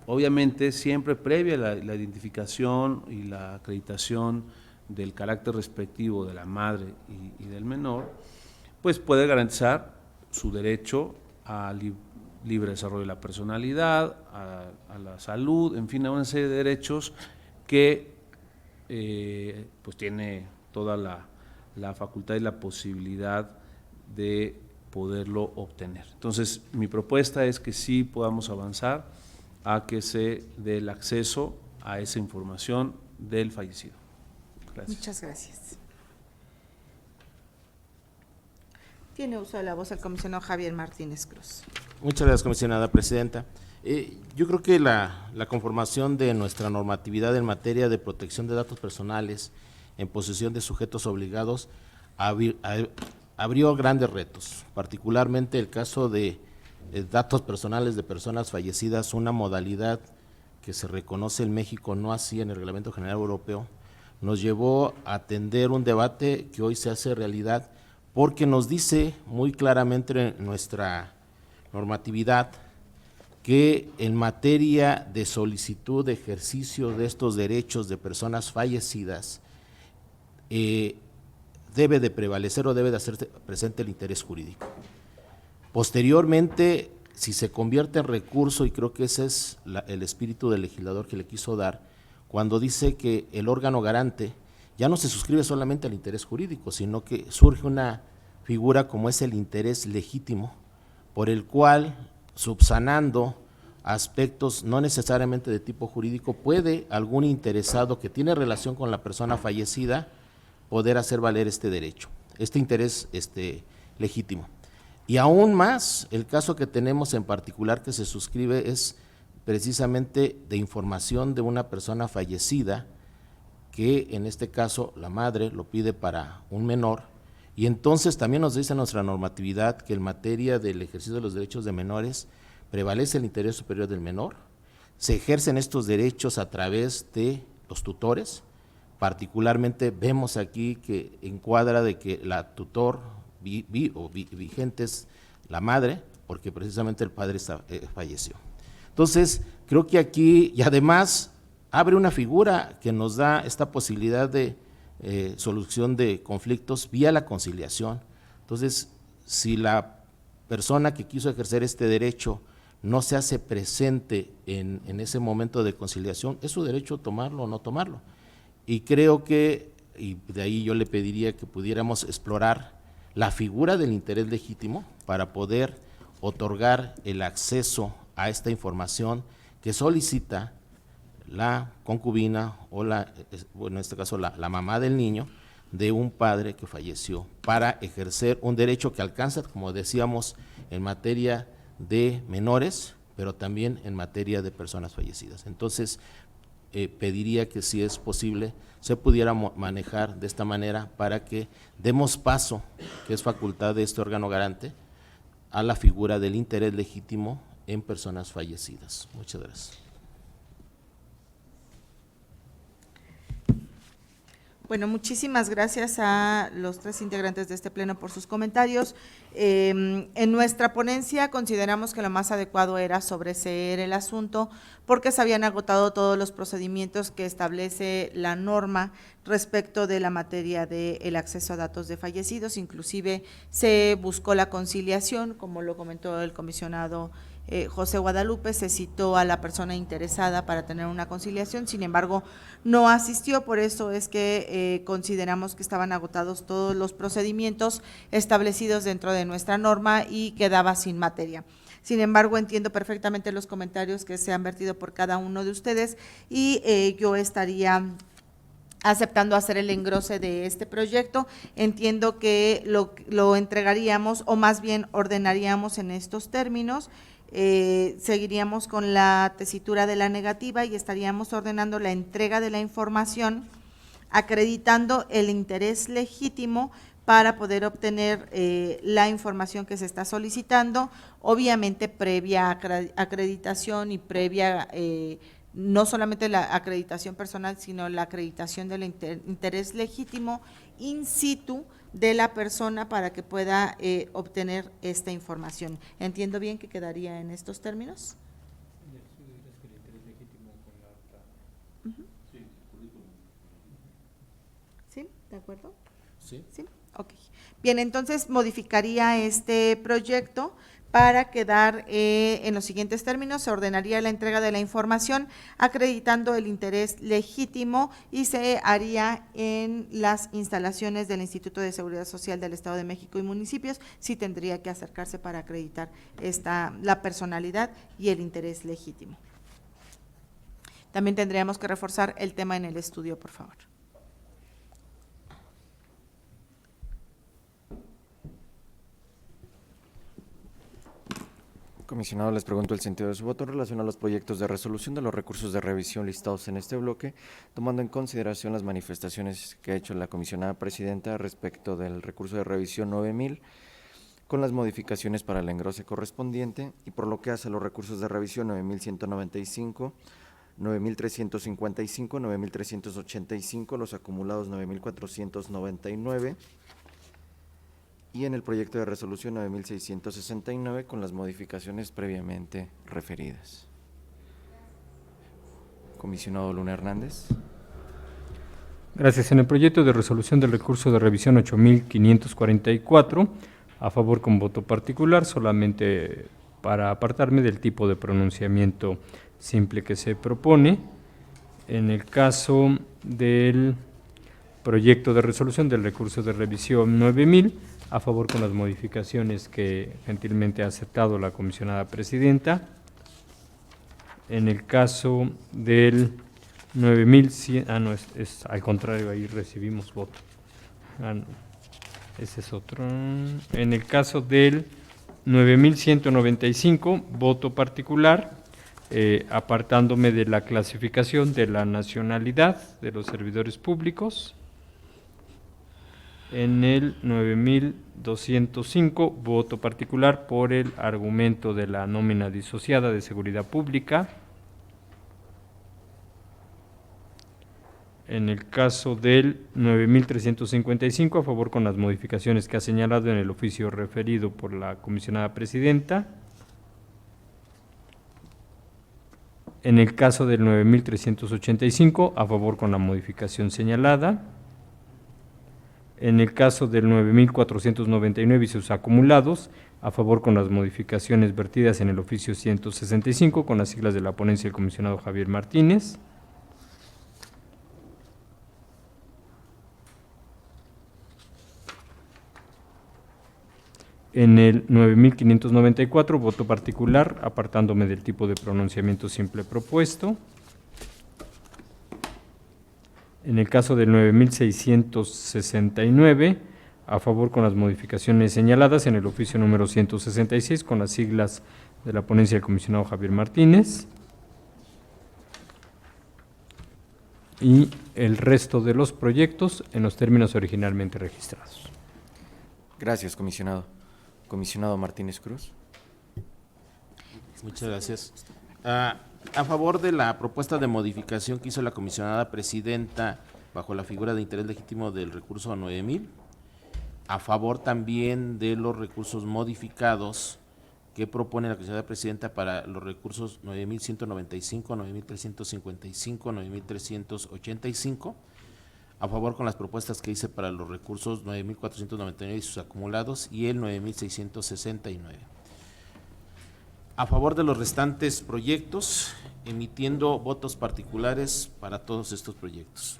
obviamente siempre previa la identificación y la acreditación del carácter respectivo de la madre y del menor, pues puede garantizar su derecho a libre desarrollo de la personalidad, a la salud, en fin, a una serie de derechos que pues tiene toda la facultad y la posibilidad de poderlo obtener. Entonces, mi propuesta es que sí podamos avanzar a que se dé el acceso a esa información del fallecido. Gracias. Muchas gracias. Tiene uso de la voz el comisionado Javier Martínez Cruz. Muchas gracias, comisionada presidenta. Yo creo que la conformación de nuestra normatividad en materia de protección de datos personales en posesión de sujetos obligados abrió grandes retos, particularmente el caso de datos personales de personas fallecidas, una modalidad que se reconoce en México, no así en el Reglamento General Europeo, nos llevó a atender un debate que hoy se hace realidad porque nos dice muy claramente en nuestra normatividad que en materia de solicitud de ejercicio de estos derechos de personas fallecidas debe de prevalecer o debe de hacerse presente el interés jurídico. Posteriormente, si se convierte en recurso, y creo que ese es el espíritu del legislador que le quiso dar, cuando dice que el órgano garante ya no se suscribe solamente al interés jurídico, sino que surge una figura como es el interés legítimo, por el cual, subsanando aspectos no necesariamente de tipo jurídico, puede algún interesado que tiene relación con la persona fallecida poder hacer valer este derecho, este interés legítimo. Y aún más, el caso que tenemos en particular que se suscribe es precisamente de información de una persona fallecida, que en este caso la madre lo pide para un menor, y entonces también nos dice nuestra normatividad que en materia del ejercicio de los derechos de menores prevalece el interés superior del menor, se ejercen estos derechos a través de los tutores. Particularmente vemos aquí que encuadra de que la tutor vigente es la madre, porque precisamente el padre falleció. Entonces, creo que aquí, y además abre una figura que nos da esta posibilidad de solución de conflictos vía la conciliación. Entonces, si la persona que quiso ejercer este derecho no se hace presente en ese momento de conciliación, es su derecho tomarlo o no tomarlo. Y creo que, y de ahí yo le pediría que pudiéramos explorar la figura del interés legítimo para poder otorgar el acceso a esta información que solicita la concubina o en este caso la mamá del niño de un padre que falleció, para ejercer un derecho que alcanza, como decíamos, en materia de menores, pero también en materia de personas fallecidas. Entonces, pediría que, si es posible, se pudiera manejar de esta manera para que demos paso, que es facultad de este órgano garante, a la figura del interés legítimo en personas fallecidas. Muchas gracias. Bueno, muchísimas gracias a los 3 integrantes de este pleno por sus comentarios. En nuestra ponencia consideramos que lo más adecuado era sobreseer el asunto porque se habían agotado todos los procedimientos que establece la norma respecto de la materia del acceso a datos de fallecidos. Inclusive se buscó la conciliación, como lo comentó el comisionado José Guadalupe, se citó a la persona interesada para tener una conciliación, sin embargo no asistió. Por eso es que consideramos que estaban agotados todos los procedimientos establecidos dentro de nuestra norma y quedaba sin materia. Sin embargo, entiendo perfectamente los comentarios que se han vertido por cada uno de ustedes y yo estaría aceptando hacer el engrose de este proyecto. Entiendo que lo entregaríamos, o más bien ordenaríamos en estos términos. Seguiríamos con la tesitura de la negativa y estaríamos ordenando la entrega de la información, acreditando el interés legítimo para poder obtener la información que se está solicitando, obviamente previa acreditación y previa, no solamente la acreditación personal, sino la acreditación del interés legítimo in situ de la persona para que pueda obtener esta información. ¿Entiendo bien que quedaría en estos términos? ¿Sí? ¿De acuerdo? Sí. ¿Sí? Ok. Bien, entonces modificaría este proyecto para quedar en los siguientes términos. Se ordenaría la entrega de la información acreditando el interés legítimo y se haría en las instalaciones del Instituto de Seguridad Social del Estado de México y municipios. Sí tendría que acercarse para acreditar la personalidad y el interés legítimo. También tendríamos que reforzar el tema en el estudio, por favor. Comisionado, les pregunto el sentido de su voto en relación a los proyectos de resolución de los recursos de revisión listados en este bloque, tomando en consideración las manifestaciones que ha hecho la comisionada presidenta respecto del recurso de revisión 9000, con las modificaciones para el engrose correspondiente, y por lo que hace a los recursos de revisión 9195, 9355, 9385, los acumulados 9499, y en el proyecto de resolución 9669 con las modificaciones previamente referidas. Comisionado Luna Hernández. Gracias. En el proyecto de resolución del recurso de revisión 8544, a favor con voto particular, solamente para apartarme del tipo de pronunciamiento simple que se propone. En el caso del proyecto de resolución del recurso de revisión 9000, a favor con las modificaciones que gentilmente ha aceptado la comisionada presidenta. En el caso del 9100, no, es al contrario, ahí recibimos voto. No, ese es otro. En el caso del 9195, voto particular, apartándome de la clasificación de la nacionalidad de los servidores públicos. En el 9205, voto particular por el argumento de la nómina disociada de seguridad pública. En el caso del 9355, a favor con las modificaciones que ha señalado en el oficio referido por la comisionada presidenta. En el caso del 9385, a favor con la modificación señalada. En el caso del 9499 y sus acumulados, a favor con las modificaciones vertidas en el oficio 165, con las siglas de la ponencia del comisionado Javier Martínez. En el 9594, voto particular, apartándome del tipo de pronunciamiento simple propuesto. En el caso del 9669, a favor con las modificaciones señaladas en el oficio número 166, con las siglas de la ponencia del comisionado Javier Martínez. Y el resto de los proyectos en los términos originalmente registrados. Gracias, comisionado. Comisionado Martínez Cruz. Muchas gracias. A favor de la propuesta de modificación que hizo la comisionada presidenta bajo la figura de interés legítimo del recurso 9000, a favor también de los recursos modificados que propone la comisionada presidenta para los recursos 9195, 9355, 9385, a favor con las propuestas que hice para los recursos 9499 y sus acumulados y el 9669. A favor de los restantes proyectos, emitiendo votos particulares para todos estos proyectos.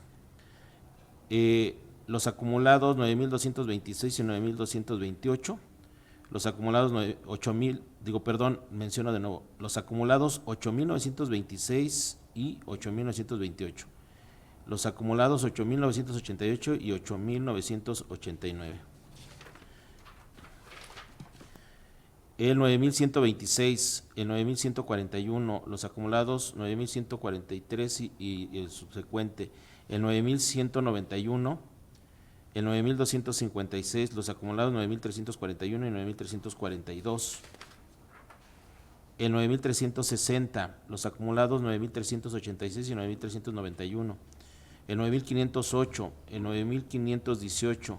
Los acumulados 9.226 y 9.228, los acumulados menciono de nuevo, los acumulados 8.926 y 8.928, los acumulados 8.988 y 8.989. El 9.126, el 9.141, los acumulados 9.143 y el subsecuente, el 9.191, el 9.256, los acumulados 9.341 y 9.342, el 9.360, los acumulados 9.386 y 9.391, el 9.508, el 9.518,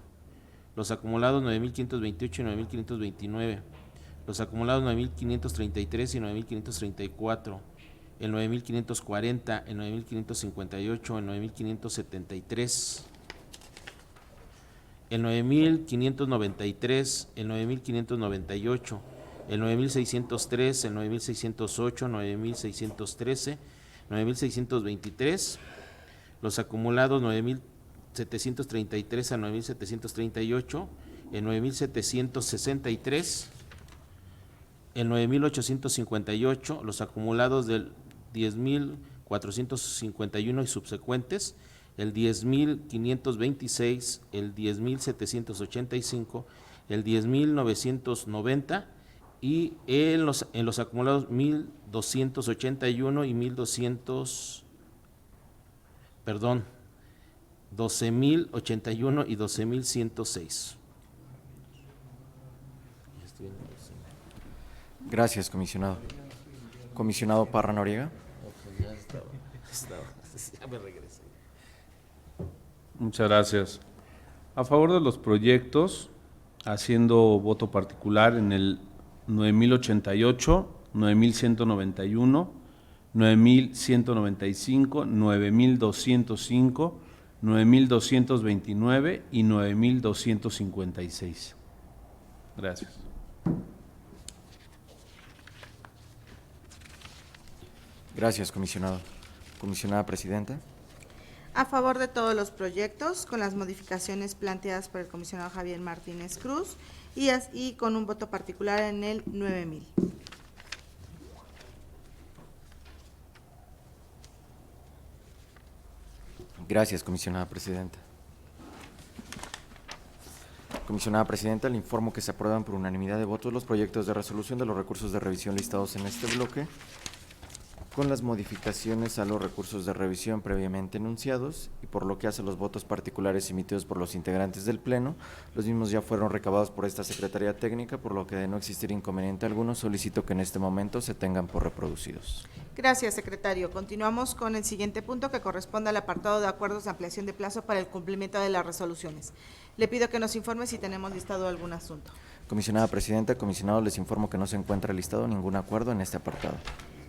los acumulados 9.528 y 9.529, los acumulados 9.533 y 9.534, el 9.540, el 9.558, el 9.573, el 9.593, el 9.598, el 9.603, el 9.608, 9.613, 9.623, los acumulados 9.733 a 9.738, el 9.763, el 9.858, los acumulados del 10.451 y subsecuentes, el 10.526, el 10.785, el 10.990 y en los acumulados 1.281 y 12.081 y 12.106. Gracias, comisionado. Comisionado Parra Noriega. Ya me regresé. Muchas gracias. A favor de los proyectos, haciendo voto particular en el 9088, 9191, 9195, 9205, 9229 y 9256. Gracias. Gracias, comisionado. Comisionada presidenta. A favor de todos los proyectos, con las modificaciones planteadas por el comisionado Javier Martínez Cruz y con un voto particular en el 9000. Gracias, comisionada presidenta. Comisionada presidenta, le informo que se aprueban por unanimidad de votos los proyectos de resolución de los recursos de revisión listados en este bloque, con las modificaciones a los recursos de revisión previamente enunciados, y por lo que hace a los votos particulares emitidos por los integrantes del Pleno, los mismos ya fueron recabados por esta Secretaría Técnica, por lo que de no existir inconveniente alguno, solicito que en este momento se tengan por reproducidos. Gracias, secretario. Continuamos con el siguiente punto, que corresponde al apartado de acuerdos de ampliación de plazo para el cumplimiento de las resoluciones. Le pido que nos informe si tenemos listado algún asunto. Comisionada presidenta, comisionados, les informo que no se encuentra listado ningún acuerdo en este apartado.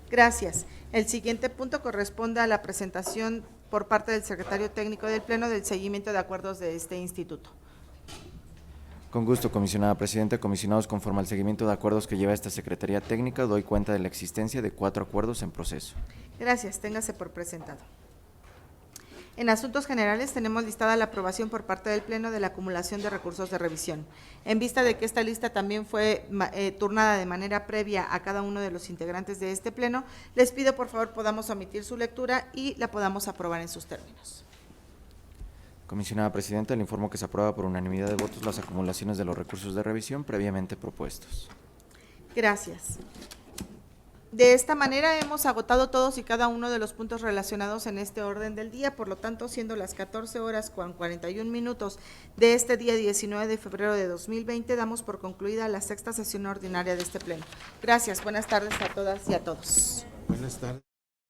Gracias. El siguiente punto corresponde a la presentación por parte del secretario técnico del Pleno del seguimiento de acuerdos de este instituto. Con gusto, comisionada presidenta. Comisionados, conforme al seguimiento de acuerdos que lleva esta Secretaría Técnica, doy cuenta de la existencia de 4 acuerdos en proceso. Gracias. Téngase por presentado. En asuntos generales tenemos listada la aprobación por parte del Pleno de la acumulación de recursos de revisión. En vista de que esta lista también fue turnada de manera previa a cada uno de los integrantes de este Pleno, les pido por favor podamos omitir su lectura y la podamos aprobar en sus términos. Comisionada presidenta, le informo que se aprueba por unanimidad de votos las acumulaciones de los recursos de revisión previamente propuestos. Gracias. De esta manera hemos agotado todos y cada uno de los puntos relacionados en este orden del día, por lo tanto, siendo las 14 horas con 41 minutos de este día 19 de febrero de 2020, damos por concluida la sexta sesión ordinaria de este pleno. Gracias, buenas tardes a todas y a todos. Buenas tardes.